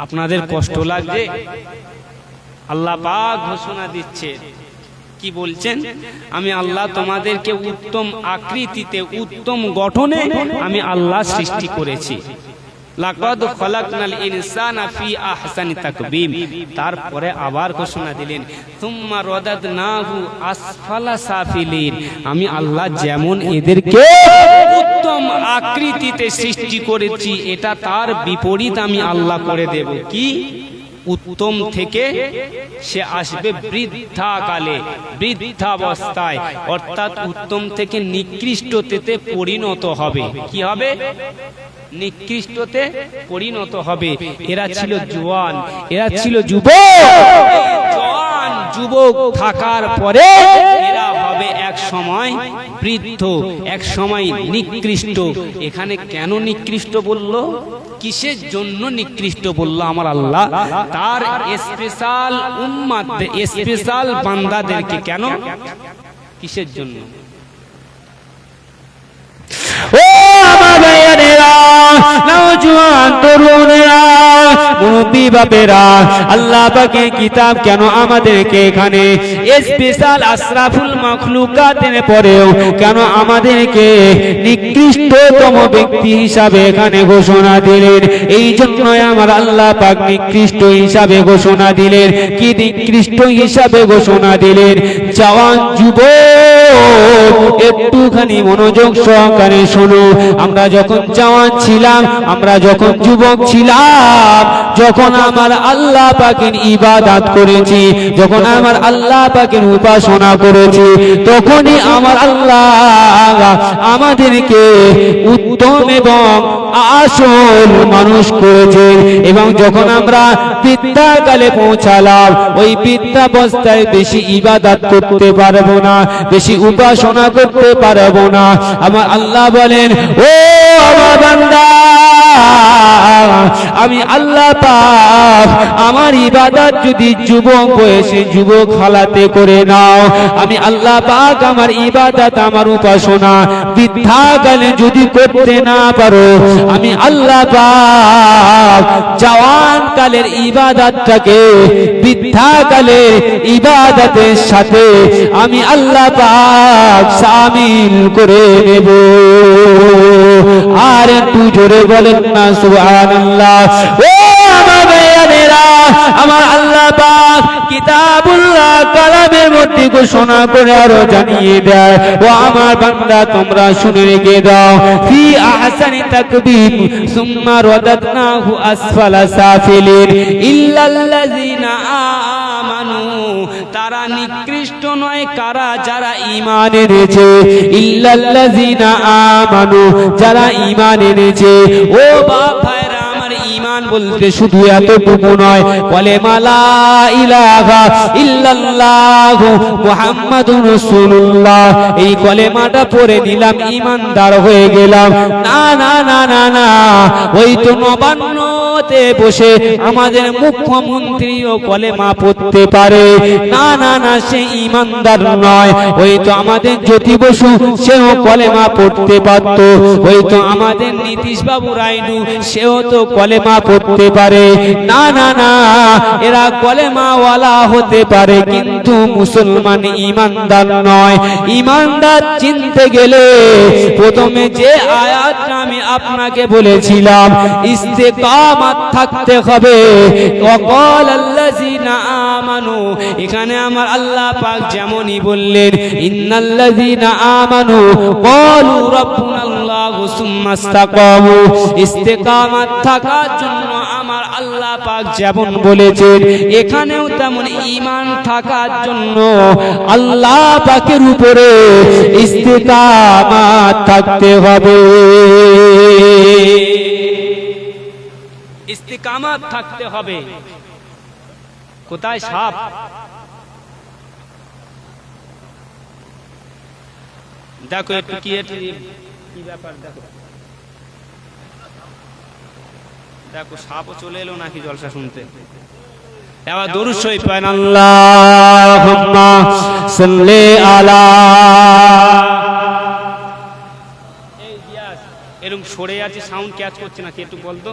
আপনাদের কষ্ট লাগছে? আল্লাহ পাক ঘোষণা দিচ্ছে, কি বলছেন? আমি আল্লাহ তোমাদেরকে উত্তম আকৃতিতে, উত্তম গঠনে আমি আল্লাহ সৃষ্টি করেছি। লাকাদ খালাকনাল ইনসানা ফি আহসানি তাকবীম। তারপরে আবার ঘোষণা দিলেন, সুম্মা রাদাদনাহু আসফালা সাফিলিন। আমি আল্লাহ যেমন এদেরকে উত্তম আকৃতিতে সৃষ্টি করেছি, এটা তার বিপরীত আমি আল্লাহ করে দেব। কি? উত্তম থেকে সে আসবে বৃদ্ধাকালে, বৃদ্ধাবস্থায়, অর্থাৎ উত্তম থেকে নিকৃষ্টতে পরিণত হবে। কি হবে? নিকৃষ্টতে পরিণত হবে। এরা ছিল জওয়ান, এরা ছিল যুবক। জওয়ান যুবক থাকার পরে এরা হবে এক সময় বৃদ্ধ, এক সময় নিকৃষ্ট। এখানে কেন নিকৃষ্ট বললো? কিসের জন্য নিকৃষ্ট বললো আমার আল্লাহ? তার স্পেশাল উম্মাত, স্পেশাল বান্দাদেরকে। কেন? কিসের জন্য? ও আমার ভাইয়েরা, নওজোয়ান তরুণেরা, মুরব্বি বাপেরা, আল্লাহ পাকের কিতাব কেন আমাদেরকে এখানে স্পেশাল আশরাফুল মাখলুকাতের পরেও কেন আমাদেরকে নিকৃষ্টতম ব্যক্তি হিসাবে এখানে ঘোষণা দিলেন? এই জন্যই আমার আল্লাহ পাক নিকৃষ্ট হিসাবে ঘোষণা দিলেন। কি নিকৃষ্ট হিসাবে ঘোষণা দিলেন? জওয়ান যুবক, একটুখানি মনোযোগ সহকারে শোনো। আমরা যখন জওয়ান ছিলাম, আমরা যখন যুবক ছিলাম, যখন আমার আল্লাহ পাকের ইবাদত করেছি, যখন আমার আল্লাহ পাকের উপাসনা করেছি, তখনই আমার আল্লাহ আমাদেরকে উত্তম এবং আসল মানুষ করেছেন। এবং যখন আমরা বৃদ্ধাকালে পৌঁছালাম, ওই বৃদ্ধাবস্থায় বেশি ইবাদত করতে পারবো না, বেশি উপাসনা করতে পারবো না। আমার আল্লাহ বলেন, ও আমার বান্দা, আমি আল্লাহ পাক আমার ইবাদত যদি যুবক বয়সে, যুবক হালাতে করে নাও, আমি আল্লাহ পাক আমার ইবাদত, আমার উপাসনা বৃদ্ধাকালে যদি করতে না পারো, আমি আল্লাহ পাক জওয়ান কালের ইবাদতটাকে বৃদ্ধাকালের ইবাদতের সাথে আমি আল্লাহ পাক শামিল করে নেব। আর একটু জোরে বলেন না সুবহানাল্লাহ। ও আমার ভাইয়েরা, আমার আল্লাহ পাক কিতাবুল্লাহ কালামের মধ্যে ঘোষণা করে আরো জানিয়ে দেয়, ও আমার বান্দা তোমরা শুনে রেখে দাও, ফি আহসানি তাকবীম সুম্মা রাদাদনাহু আসফালা সাফিলিন ইল্লাল্লাযিনা আমানু। তারা নিকৃষ্ট নয় কারা? যারা ঈমান এনেছে। ইল্লাল্লাযিনা আমানু, যারা ঈমান এনেছে। ও বাপ ভাইরা, আমার ঈমান বলতে শুধু এতটুকু নয়, কালেমা লা ইলাহা ইল্লাল্লাহু মুহাম্মাদুর রাসূলুল্লাহ, এই কলেমাটা পড়ে নিলাম, ঈমানদার হয়ে গেলাম। না না না না না, ওই তো নবান্নতে বসে আমাদের মুখ্যমন্ত্রীও কলেমা পড়তে পারে। না না না, সে ঈমানদার নয়। ওই তো আমাদের জ্যোতি বসু, সেও কলেমা পড়তে পারত। ওই তো আমাদের নীতিশ বাবু রায়ডু, সেও তো কলেমা পড়তে পারে। না না না, এরা কলেমাওয়ালা হতে পারে, কিন্তু মুসলমান ঈমানদার নয়। ঈমানদার চিনতে গেলে প্রথমে যে আয়াতটা আমি আপনাকে বলেছিলাম, ইস্তেকামাত থাকতে হবে। ওয়াকালাল্লাযিনা আমানু, এখানে আমার আল্লাহ পাক যেমনই বললেন, ইন্নাল্লাযিনা আমানু ক্বালু রাব্বুনাল্লাহু সুম্মা ইসতাকামু। ইস্তেকামাত থাকার জন্য আমার আল্লাহ পাক যেমন বলেছেন, এখানেও তেমন ঈমান থাকার জন্য আল্লাহ পাকের উপরে ইস্তেকামাত থাকতে হবে। ইস্তেকামাত থাকতে হবে। কোথায় সাপ? দেখো একটু কি ব্যাপার, দেখো দেখো সাপও চলে এলো নাকি জলসা শুনতে। এবার দরুদ শরীফ পড়েন, আল্লাহুম্মা সাল্লি আলা। এই জিয়াস, এরকম সরে আছে, সাউন্ড ক্যাচ করছে না, কি একটু বলতো।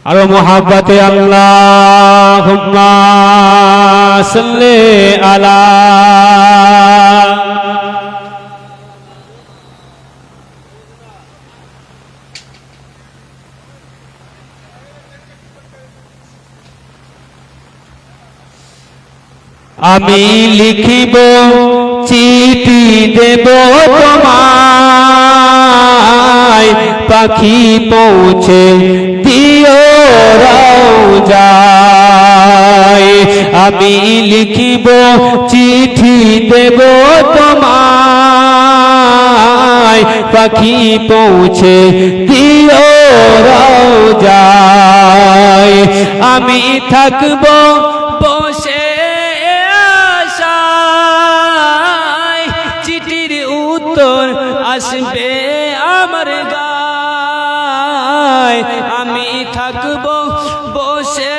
और मोहब्बत अल्लाहुम्मा सल्ले अला আমি লিখিব চিঠি দেব তোমায় পাখি পৌঁছে দিও রওজায় আমি লিখিব চিঠি দেব তোমায় পাখি পৌঁছে দিও রওজায় আমি থাকব বসে আসবে আমার গায় আমি থাকব বসে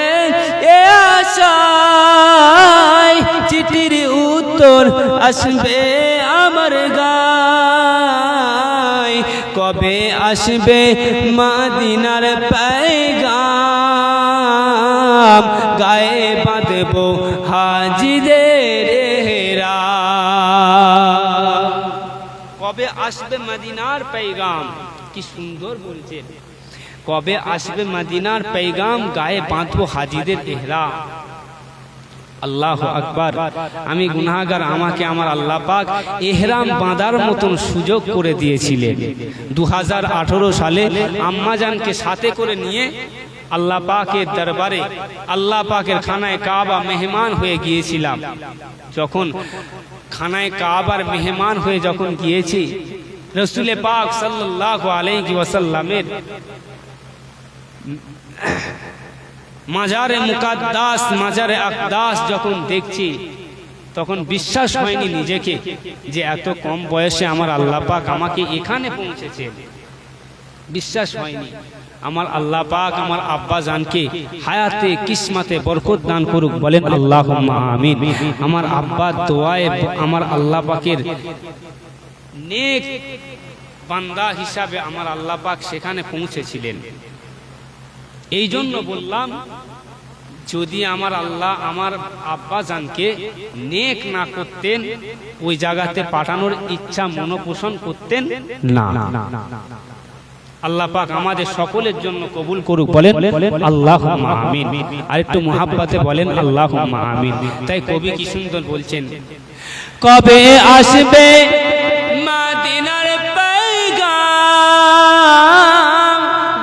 এ আশায় চিঠির উত্তর আসবে আমার গায় কবে আসবে মদিনার पैगाम গায়ে বাঁধব হাজিদের কবে আসবে মদিনার पैगाम কি সুন্দর বলছেন কবে আসবে মদিনার पैगाम গায়ে বাঁধবো হাজীদের ইহরাম আল্লাহু আকবার আমি গুনাহগার আমাকে আমার আল্লাহ পাক ইহরাম বাঁধার মতন সুযোগ করে দিয়েছিলেন 2018 সালে আম্মাজানকে সাথে করে নিয়ে আল্লাহ পাকের দরবারে আল্লাহ পাকের খানায় কাবা মেহমান হয়ে গিয়েছিলাম যখন খানায় কাবার মেহমান হয়ে যখন গিয়েছি রাসূল পাক সাল্লাল্লাহু আলাইহি ওয়াসাল্লামের মাজারে মুকাদ্দাস মাজারে আকদাস যখন দেখছি তখন বিশ্বাস হয়নি নিজেকে যে এত কম বয়সে আমার আল্লাহ পাক আমাকে এখানে পৌঁছেছে বিশ্বাস হয়নি আমার আল্লাহ পাক আমার আব্বা জানকে হায়াতে কিসমতে বরকত দান করুক বলেন আল্লাহুম্মা আমিন আমার আব্বার দোয়ায় আমার আল্লাহ পাকের নেক বান্দা হিসাবে আমার আল্লাহ পাক সেখানে পৌঁছেছিলেন এই জন্য বললাম যদি আমার আল্লাহ আমার আব্বা জানকে নেক না করতেন ওই জায়গাতে পাঠানোর ইচ্ছা মনোপোষণ করতেন না আল্লাহ পাক আমাদের সকলের জন্য কবুল করুক বলেন আল্লাহুম্মা আমিন আর একটু মুহাব্বতে বলেন আল্লাহুম্মা আমিন তাই কবি কি সুন্দর বলছেন কবে আসবে মদিনার पैगाम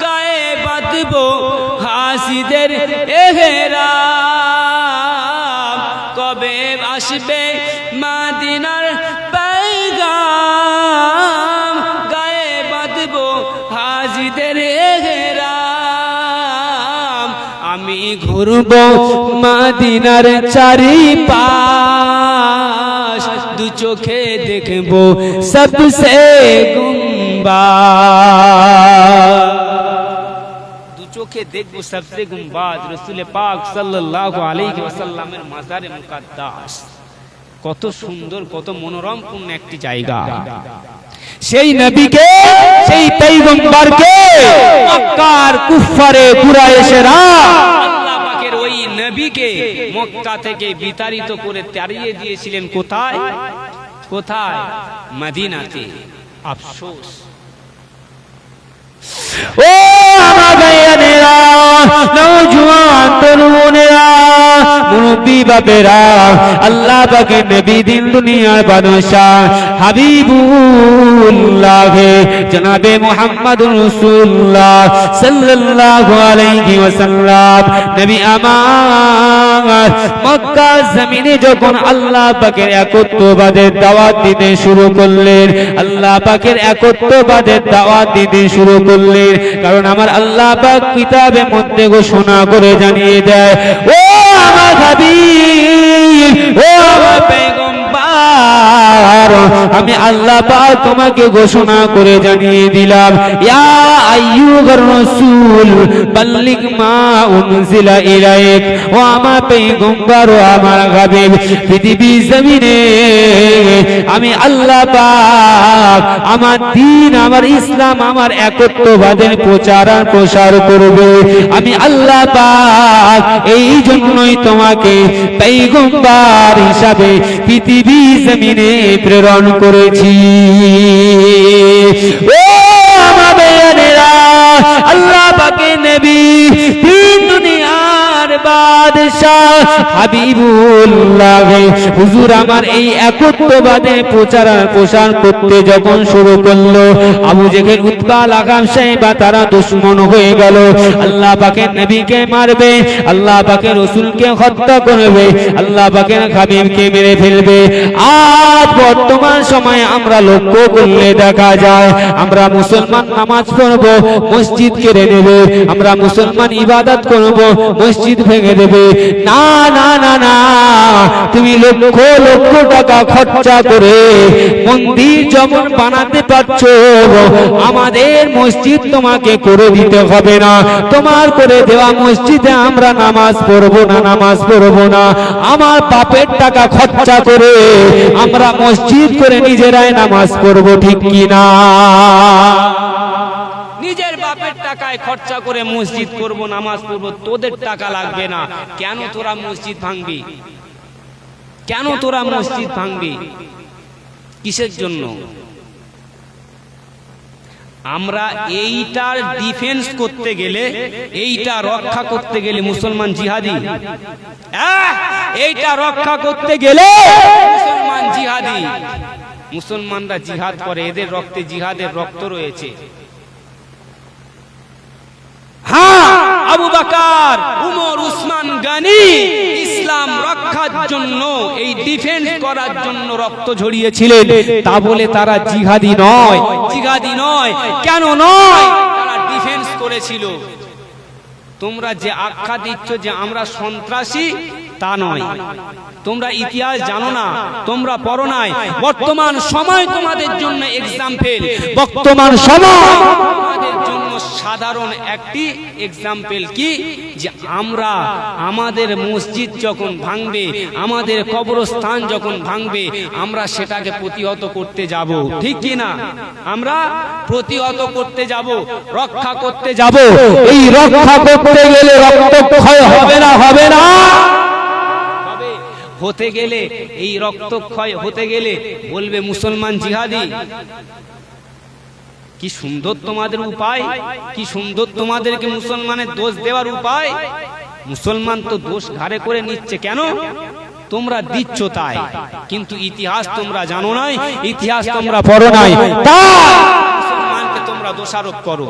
গায়ে বাঁধবো হাজীদের ইহরাম কবে আসবে মদিনার पैगाम গায়ে বাঁধবো হাজীদের ইহরাম আমি ঘুরবো মদিনার চারিপাশ দু চোখে দেখবো সবসে গুম্বাদ দু চোখে দেখবো সবসে গুম্বাদ রাসূল পাক সাল্লাল্লাহু আলাইহি ওয়াসাল্লামের মাজারে মুকাদ্দাস কত সুন্দর কত মনোরম পূর্ণ একটি জায়গা সেই নবীকে সেই পয়গম্বরকে মক্কার কুফারে কুরাইশেরা আল্লাহ পাকের ওই নবীকে মক্কা থেকে বিতাড়িত করে তাড়িয়ে দিয়েছিলেন কোথায় কোথায় মদিনাতে আফসোস ও আমার ভাইয়েরা নওজোয়ান তরুণেরা মুরব্বি বাপেরা আল্লাহ পাকের নবী দিন দুনিয়ার বাদশা হাবিবুল্লাহ জনাবে মুহাম্মদুর রাসূলুল্লাহ সাল্লাল্লাহু আলাইহি ওয়াসাল্লাম নবী আমার মক্কা জমিনে যখন আল্লাহ পাকের একত্ববাদের দাওয়াত দিতে শুরু করলেন আল্লাহ পাকের একত্ববাদের দাওয়াত দিতে শুরু করলেন কারণ আমার আল্লাহ পাক কিতাবে মধ্যে ঘোষণা করে জানিয়ে দেয় ও আমার হাবিব ও আমার পয়গম্বর আমি আল্লাহ পাক তোমাকে ঘোষণা করে জানিয়ে দিলাম, ইয়া আইয়ুহার রাসূল বাল্লিগ মা উনজিলা ইলাইক, ও আমার পয়গম্বর ও আমার হাবিব, পৃথিবী জমিনে আমি আল্লাহ পাক আমার দ্বীন, আমার ইসলাম, আমার একত্ববাদের প্রসার করবে। আমি আল্লাহ পাক এই জন্যই তোমাকে পয়গম্বর হিসাবে পৃথিবী জমিনে প্রেরণ করেছি। ও আমার ভাইয়েরা, আল্লাহ পাকের নবী তিন দুনিয়ার বাদশাহ হাবিবুল্লাহ হুজুর আমার এই একত্ববাদের প্রসার করতে যখন শুরু করলো, আবু জেহেল, উতবা, লাগাম সাহেবা তারা দুশমন হয়ে গেল। আল্লাহ পাকের নবীকে মারবে, আল্লাহ পাকের রাসূলকে হত্যা করবে, আল্লাহ পাকের হাবিবকে মেরে ফেলবে। আজ বর্তমান সময়ে আমরা লক্ষ্য করলে দেখা যায়, আমরা মুসলমান নামাজ পড়ব, মসজিদ কেড়ে নেবে, আমরা মুসলমান ইবাদত করব, মসজিদ ভেঙে দেবে। না না না না, তুমি লক্ষ লক্ষ টাকা খরচা করে মন্দির যেমন বানাতে পারছো, আমাদের মসজিদ তোমাকে করে দিতে হবে না। তোমার করে দেওয়া মসজিদে আমরা নামাজ পড়বো না, নামাজ পড়বো না। আমার বাপের টাকা খরচা করে আমরা মসজিদ করে নিজেরাই নামাজ পড়বো, ঠিক কি না? নিজের বাপের টাকায় খরচা করে মসজিদ করব, নামাজ পড়ব, তোদের টাকা লাগবে না। কেন তোরা মসজিদ ভাঙবি? কেন তোরা মসজিদ ভাঙবি? কিসের জন্য? আমরা এইটার ডিফেন্স করতে গেলে, এইটা রক্ষা করতে গেলে মুসলমান জিহাদি, এইটা রক্ষা করতে গেলে মুসলমান জিহাদি। মুসলমানরা জিহাদ করে, এদের রক্তে জিহাদের রক্ত রয়েছে। হ্যাঁ, আবু বকর, উমর, উসমান গনি ইসলাম রক্ষার জন্য, এই ডিফেন্স করার জন্য রক্ত ঝরিয়েছিলেন। তা বলে তারা জিহাদি নয়? জিহাদি নয়। কেন নয়? তারা ডিফেন্স করেছিল। তোমরা যে আখ্যা দিচ্ছ যে আমরা সন্ত্রাসী, তা নয়। তোমরা ইতিহাস জানো না, তোমরা পড়ো নাই। বর্তমান সময় তোমাদের জন্য এক্সাম্পল, বর্তমান সময় তোমাদের জন্য সাধারণ একটি এক্সাম্পল কি, যে আমরা আমাদের মসজিদ যখন ভাঙবে, আমাদের কবরস্থান যখন ভাঙবে, আমরা সেটাকে প্রতিহত করতে যাব, ঠিক কি না? আমরা প্রতিহত করতে যাব, রক্ষা করতে যাব। এই রক্ষা করতে গেলে রক্তক্ষয় হবে না? হবে না? হতে গেলে, এই রক্তক্ষয় হতে গেলে বলবে মুসলমান জিহাদি। কি সুন্দর তোমাদের উপায়, কি সুন্দর তোমাদেরকে মুসলমানের দোষ দেওয়ার উপায়। মুসলমান তো দোষ ঘাড়ে করে নিচ্ছে, কেন? তোমরা দিচ্ছ তাই, কিন্তু ইতিহাস তোমরা জানো নাই, ইতিহাস তোমরা পড়ো নাই, তাই মুসলমানকে তোমরা দোষারোপ করো।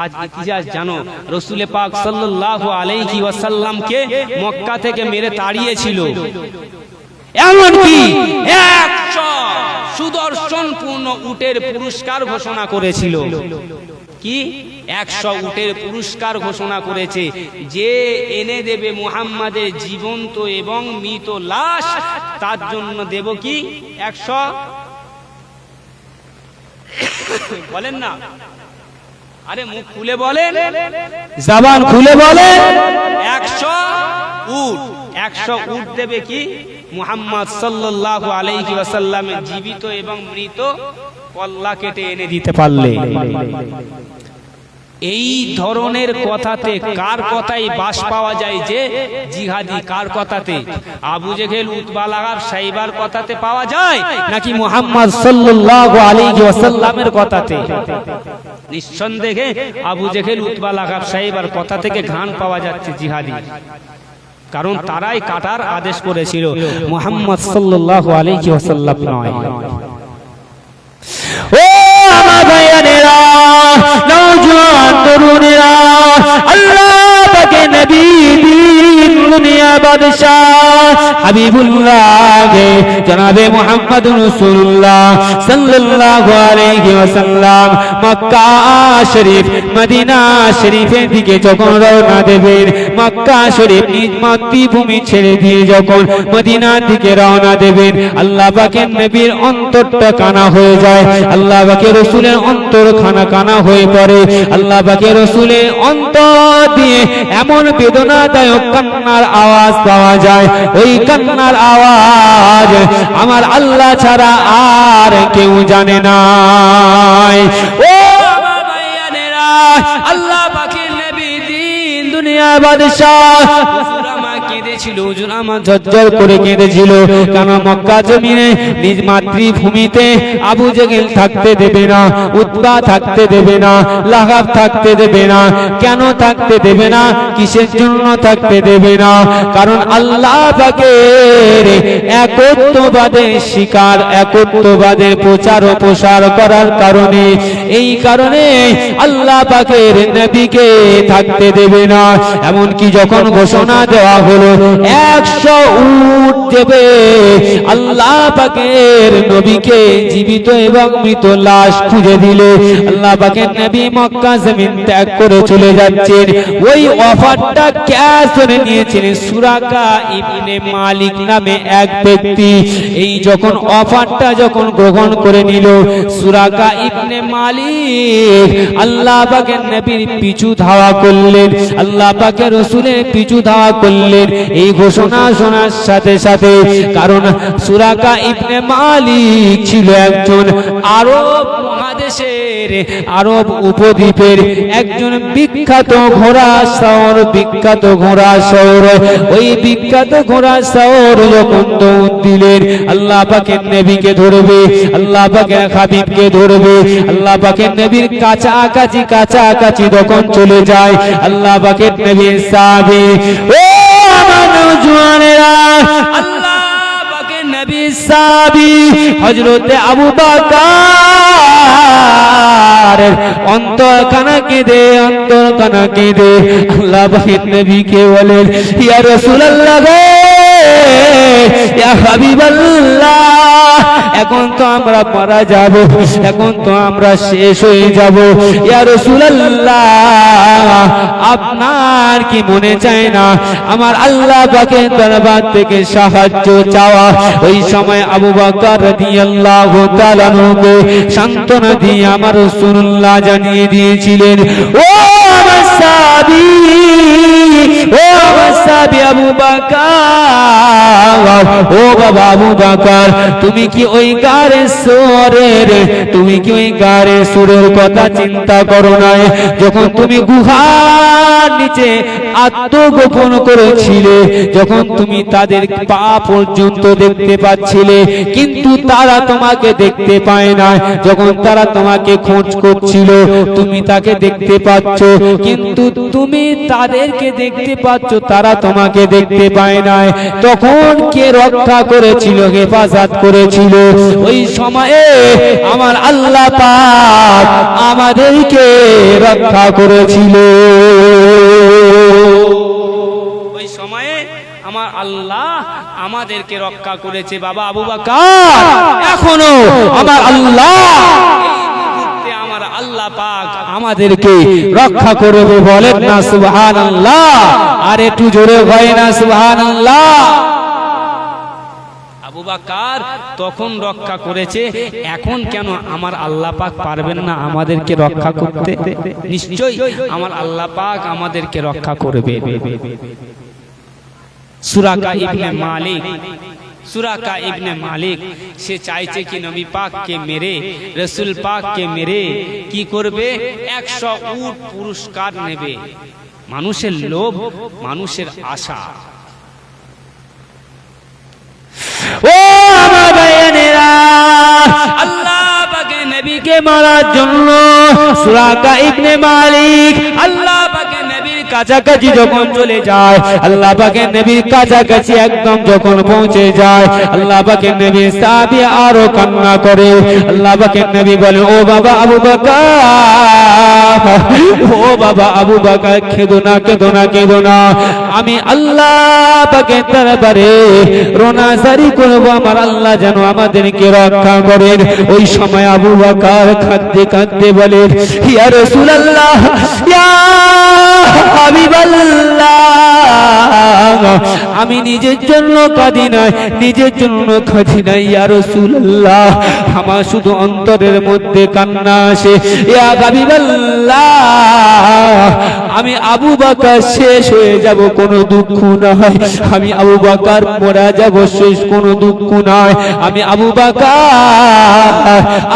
আজ ইতিহাস জানো, রাসূল পাক সাল্লাল্লাহু আলাইহি ওয়াসাল্লামকে মক্কা থেকে মেরে তাড়িয়েছিল। এমনকি 100 সুদর্শনপূর্ণ উটের পুরস্কার ঘোষণা করেছিল। কি? 100 উটের পুরস্কার ঘোষণা করেছে, যে এনে দেবে মুহাম্মাদের জীবন্ত এবং মৃত লাশ, তার জন্য দেব কি 100। বলেন না, আরে মুখ খুলে বলেন, জবান খুলে বলেন। 100 উট, 100 উট দেবে কি মুহাম্মদ সাল্লাল্লাহু আলাইহি ওয়াসাল্লামের জীবিত এবং মৃত কল্লা কেটে এনে দিতে পারলে। এই ধরনের কথাতে কার কথাই বাস পাওয়া যায় যে জিহাদি? কার কথাতে? আবু জেহেল, উতবা, লাগাব সাইবার কথাতে পাওয়া যায়, নাকি মুহাম্মদ সাল্লাল্লাহু আলাইহি ওয়াসাল্লামের কথাতে? নিঃসন্দেহে আবু জেহেল, উতবা, লাগাব সাইবার কথা থেকে ঘ্রাণ পাওয়া যাচ্ছে জিহাদি, কারণ তারাই কাটার আদেশ করেছিল, মুহাম্মদ সাল্লাল্লাহু আলাইহি ওয়াসাল্লাম নয়। ও আমার ভাইয়েরা, নওজোয়ান তরুণেরা, আল্লাহ পাকের নবী দুনিয়া বাদশাহ হাবিবুল্লাহ জনাবে মুহাম্মদ রাসূলুল্লাহ সাল্লাল্লাহু আলাইহি ওয়াসাল্লাম মক্কা শরীফ মদিনা শরীফের দিকে যখন রওনা দেবেন, মক্কা শরীফ নিজ মাতৃভূমি ছেড়ে দিয়ে যখন মদিনার দিকে রওনা দেবেন, আল্লাহ পাকের নবীর অন্তরটা কানা হয়ে যায়, আল্লাহ পাকের রাসূলের অন্তর কানা হয়ে পড়ে। আল্লাহ পাকের রাসূলের অন্তর দিয়ে এমন বেদনাদায়ক কান্নার আওয়াজ পাওয়া যায়, ওই কান্নার আওয়াজ আমার আল্লাহ ছাড়া আর কেউ জানে না। ও আমার ভাইয়ানেরা, আল্লাহ পাকের নবী দিন দুনিয়া বাদশাহ কেঁদেছিল, হুজুর আমার ঝরঝর করে কেঁদেছিল। কেন? মক্কা জমিনে নিজ মাতৃভূমিতে আবু জেহেল থাকতে দেবে না, উতবা থাকতে দেবে না, লাহাব থাকতে দেবে না। কেন থাকতে দেবে না? কিসের জন্য থাকতে দেবে না? কারণ আল্লাহ পাকের একত্ববাদের শিকার, একত্ববাদের প্রচার ও প্রসার করার কারণে, এই কারণে আল্লাহ পাকের নবীকে থাকতে দেবে না। এমনকি যখন ঘোষণা দেওয়া হলো 100 উট দেবে, আল্লাহ পাকের নবীকে জীবিত এবং মৃত লাশ খুঁজে দিলে আল্লাহ পাকের নবী মক্কা জমিন ত্যাগ করে চলে যাচ্ছেন। ওই অফারটা ক্যাশ করে নিয়েছিলেন সুরাকা ইবনে মালিক নামে এক ব্যক্তি। এই যখন অফারটা যখন গ্রহণ করে নিল সুরাকা ইবনে মালিক, আল্লাহ পাকের নবীর পিছু ধাওয়া করলেন, আল্লাহ পাকের রাসূলের পিছু ধাওয়া করলেন এই ঘোষণা শোনার সাথে সাথে। কারণ সুরাকা ইবনে মালিক ছিল একজন আরব মহাদেশের, আরব উপদ্বীপের একজন বিখ্যাত ঘোড়া সওয়ার, বিখ্যাত ঘোড়া সওয়ার। ওই বিখ্যাত ঘোড়া সওয়ার যখন দৌড় দিলেন, আল্লাহ পাকের নবীকে ধরবে, আল্লাহ পাকের হাবিবকে ধরবে, আল্লাহ পাকের নবীর কাছাকাছি যখন চলে যায়, আল্লাহ পাকের নবীর সাহাবী, ও আমার নওজওয়ানেরা, আল্লাহ পাকের নবীর সাহাবী হযরতে আবু বকর অন্তর কানা কেঁদে, অন্তর কানা কেঁদে আল্লাহ পাকের নবীকে বলেন, ইয়া রাসূলুল্লাহ গো, ইয়া হাবিবাল্লাহ, এখন তো আমরা মারা যাব, এখন তো আমরা শেষ হয়ে যাব। ইয়া রাসূলুল্লাহ, আপনার কি মনে চায় না আমার আল্লাহ পাকের দরবার থেকে সাহায্য চাওয়া? ওই সময় আবু বকর রাদিয়াল্লাহু তাআলা আনহুকে সান্ত্বনা দিয়ে আমার রাসূলুল্লাহ জানিয়ে দিয়েছিলেন, ও আমার সাহাবী, ও আমার সাহাবী আবু বকর, ও বাবা আবু বকর, তুমি কি ওই গারে সুরের, তুমি কি ওই গারে সুরের কথা চিন্তা করো না? যখন তুমি গুহার নিচে আত্মগোপন করেছিলে, যখন তুমি তাদের পা পর্যন্ত দেখতে পাচ্ছিলে কিন্তু তারা তোমাকে দেখতে পায় না, যখন তারা তোমাকে খোঁজ করছিল তুমি তাকে দেখতে পাচ্ছ, কিন্তু তুমি তাদেরকে দেখতে পাচ্ছ, তারা তোমাকে দেখতে পায় না, তখন কে রক্ষা করেছিল, হেফাজত করেছিল? ওই সময়ে আমার আল্লাহ পাক আমাদেরকে রক্ষা করেছিল। ওই সময়ে আমার আল্লাহ আমাদেরকে রক্ষা করেছে বাবা আবু বকর। এখনো আমার আল্লাহ আমার আল্লাহ পাক আমাদেরকে রক্ষা করবে, বলেন না সুবহানাল্লাহ? আর একটু জোরে হয় না সুবহানাল্লাহ? আবু বকর তখন রক্ষা করেছে, এখন কেন আমার আল্লাহ পাক পারবেন না আমাদেরকে রক্ষা করতে? নিশ্চয়ই আমার আল্লাহ পাক আমাদেরকে রক্ষা করবে। সুরাকা ইবনে মালিক, সুরাকা ইবনে মালিক সে চাইছে কি নবী পাককে মেরে, রাসূল পাককে মেরে কি করবে? 100 উট পুরস্কার নেবে। মানুষের লোভ, মানুষের আশা। ও আমার ভাইয়েরা, আল্লাহ পাকের নবীকে মারার জন্য সুরাকা ইবনে মালিক আল্লাহ পাকের নবীর কাছাকাছি যখন চলে যায়, আল্লাহ পাকের নবীর কাছাকাছি একদম যখন পৌঁছে যায়, আল্লাহ পাকের নবীর সাহাবী আরো কান্না করে। আল্লাহ পাকের নবী বলেন, ও বাবা আবু বকর, ও বাবা আবু বকর, কেঁদো না, কেঁদো না, কেঁদো না। আমি আল্লাহ পাকের দরবারে রোনাজারি করব, আমার আল্লাহ যেন আমাদেরকে রক্ষা করেন। ওই সময় আবু বকর কাঁদতে কাঁদতে বলে, ইয়া রাসূলুল্লাহ, ইয়া হাবিবাল্লাহ, আমি নিজের জন্য কাঁদি নাই, নিজের জন্য কাঁদি নাই ইয়া রাসূলুল্লাহ, আমার শুধু অন্তরের মধ্যে কান্না আসে। ইয়া হাবিবাল্লাহ, আমি আবু বকর শেষ হয়ে যাব, কোনো দুঃখ নাই। আমি আবু বকর মরা যাব, শেষ কোনো দুঃখ নাই। আমি আবু বকর,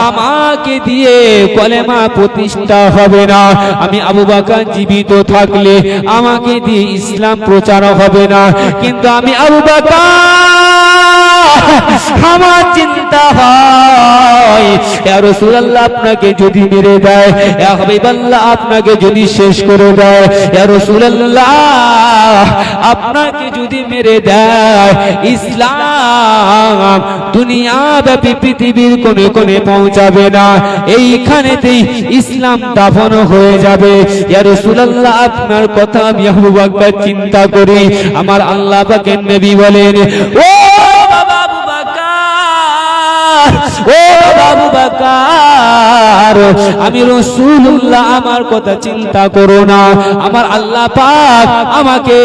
আমাকে দিয়ে কলেমা প্রতিষ্ঠা হবে না। আমি আবু বকর জীবিত থাকলে আমাকে দিয়ে ইসলাম প্রচার হবে না। কিন্তু আমি আবু বকর, আমার চিন্তা হয়, ইয়া রাসূলুল্লাহ, আপনাকে যদি মেরে দেয়, ইয়া হাবিবাল্লাহ, আপনাকে যদি শেষ করে দেয়, ইয়া রাসূলুল্লাহ, আপনাকে যদি মেরে দেয়, ইসলাম দুনিয়াব্যাপী পৃথিবীর কোণে কোণে পৌঁছাবে না, এইখানেতেই ইসলাম দাফন হয়ে যাবে। ইয়া রাসূলুল্লাহ, আপনার কথা আমি আবু বকর চিন্তা করি। আমার আল্লাহ পাকের নবী বলেন, ও বাবা আবু বকর, ও বাবা আবু বকর, আমি রাসূলুল্লাহ, আমার কথা চিন্তা করো না। আমার আল্লাহ পাক আমাকে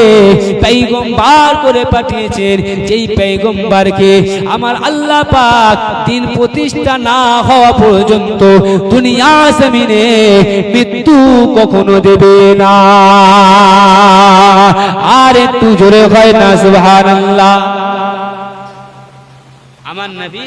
পয়গম্বর করে পাঠিয়েছেন, যেই পয়গম্বরকে আমার আল্লাহ পাক দিন প্রতিষ্ঠা না হওয়া পর্যন্ত দুনিয়া জমিনে মৃত্যু কখনো দেবে না। আর একটু জোরে হয় না সুবহানাল্লাহ। আমার নবী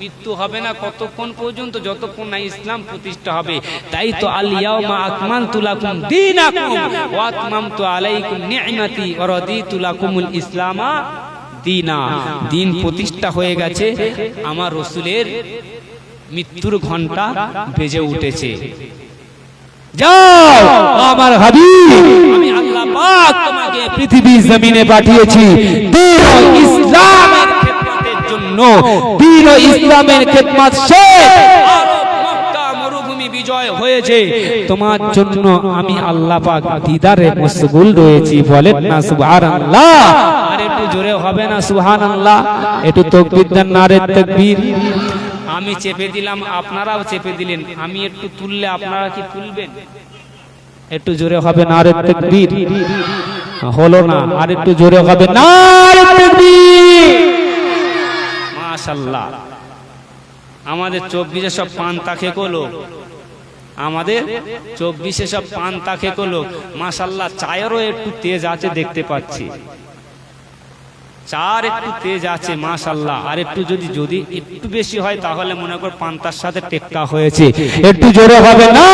মৃত্যু হবে না কতক্ষণ পর্যন্ত, যতক্ষণ না ইসলাম প্রতিষ্ঠা হবে। তাই তো আল ইয়াউমা আকমালতু লাকুম দীনাকুম ওয়া আতমামতু আলাইকুম নি'মাতি ওয়া রাদিতু লাকুমুল ইসলামা দীনা। দিন প্রতিষ্ঠা হয়ে গেছে, আমার রাসূলের মৃত্যুর ঘন্টা বেজে উঠেছে। যাও আমার হাবিব, আমি আল্লাহ পাক তোমাকে পৃথিবীর জমিনে পাঠিয়েছি দিন ও ইসলামের খেদমতের জন্য। দিন ও ইসলামের খেদমত শেষ, আরব মক্কা মরুভূমি বিজয় হয়েছে, তোমার জন্য আমি আল্লাহ পাক দিদারে মশগুল রয়েছি। বলেন না সুবহানাল্লাহ। আর একটু জোরে হবে না সুবহানাল্লাহ? একটু তাকবীর দেন, নারে তাকবীর। আমি চেপে দিলাম, আপনারাও চেপে দিলেন, আমি একটু তুললে আপনারা কি তুলবেন? একটু জোরে হবে নারে তাকবীর। হলো না, আর একটু জোরে হবে নারে তাকবীর। মাশাআল্লাহ, আমাদের 24-এ সব পান্তা খেকো লোক, আমাদের 24-এ সব পান্তা খেকো লোক। মাশাআল্লাহ, চায়েরও একটু তেজ আছে দেখতে পাচ্ছি, চার একটু তেজ আছে মাশাআল্লাহ। আর একটু যদি একটু বেশি হয় তাহলে মনে কর পান্তার সাথে টেক্কা হয়েছে। একটু জোরে হবে না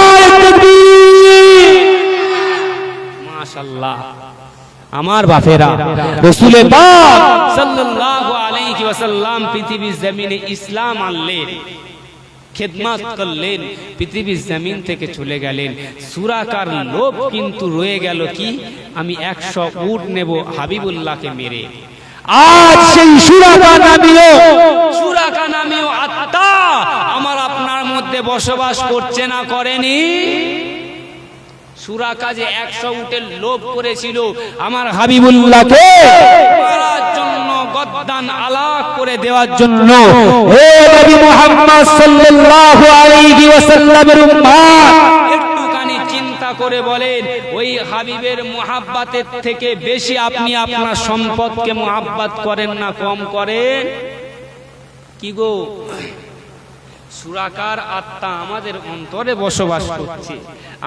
মাশাআল্লাহ। আমার বাপেরা, রাসূল পাক সাল্লাল্লাহু আলাইহি ওয়াসাল্লাম পৃথিবীর জমিনে ইসলাম আনলেন, খেদমত করলেন, পৃথিবীর জমিন থেকে চলে গেলেন। সুরাকার লোভ কিন্তু রয়ে গেল কি, আমি 100 উট নেব হাবিবুল্লাহকে মেরে। আজ সেই সুরাকা নামীয় আত্মা আমার আপনার মধ্যে বসবাস করছে না করেনি? সুরাকা যে 100 উটের লোভ করেছিল আমার হাবিবুল্লাহকে মারার জন্য, গদ্দান আলাক করে দেওয়ার জন্য। হে নবী মুহাম্মদ সাল্লাল্লাহু আলাইহি ওয়াসাল্লামের উম্মত, একটুখানি চিন্তা করে বলেন, ওই হাবিবের মুহাব্বতের থেকে বেশি আপনি আপনার সম্পদকে মুহাব্বত করেন না কম করেন? কি গো, সুরাকার আত্মা আমাদের অন্তরে বসবাস করছে।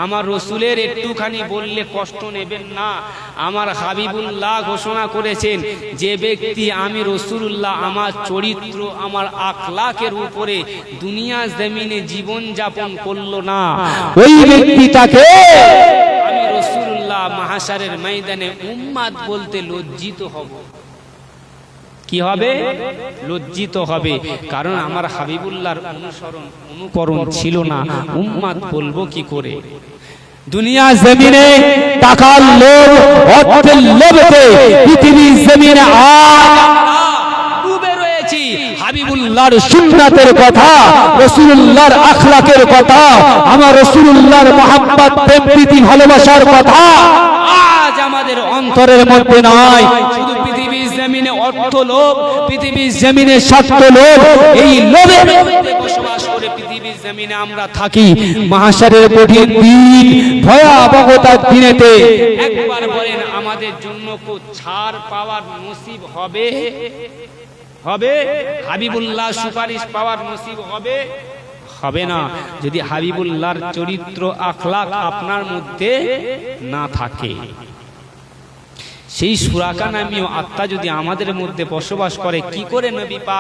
আমার রসুলের একটুখানি বললে কষ্ট নেবেন না। আমার হাবিবুল্লাহ ঘোষণা করেছেন, যে ব্যক্তি আমি রসুলুল্লাহ আমার চরিত্র, আমার আখলাকের উপরে দুনিয়া জমিনে জীবন যাপন করলো না, ওই ব্যক্তিটাকে আমি রসুলুল্লাহ মাহশারের ময়দানে উম্মাত বলতে লজ্জিত হব। কি হবে? লজ্জিত হবে। কারণ আমার হাবিবুল্লাহর অনুকরণ ছিল না, উম্মাত বলবো কি করে? দুনিয়া জমিনে টাকার লোভ, অর্থের লোভে পৃথিবীর জমিনে আজ ডুবে রয়েছি। হাবিবুল্লাহর সুন্নাতের কথা, রাসূলুল্লাহর আখলাকের কথা, আমার রাসূলুল্লাহর মহব্বত, প্রেম, প্রীতি, ভালোবাসার কথা আজ আমাদের অন্তরের মধ্যে নাই। শুধু পৃথিবীর জমিনে অর্থ লোভ, পৃথিবীর জমিনে স্বার্থ লোভ, এই লোভের মধ্যে বসবাস করে পৃথিবীর জমিনে আমরা থাকি। মাহশারের কঠিন দিন, ভয়াবহতার দিনেতে একবার বলেন আমাদের জন্য কো ছাড় পাওয়ার নসিব হবে? হবে? হাবিবুল্লাহ সুপারিশ পাওয়ার নসিব হবে? হবে না। যদি হাবিবুল্লাহর চরিত্র আখলাক আপনার মধ্যে না থাকে, সেই সুরাকা নামীয় আত্মা যদি আমাদের মধ্যে বসবাস করে, কি করে নবী পাক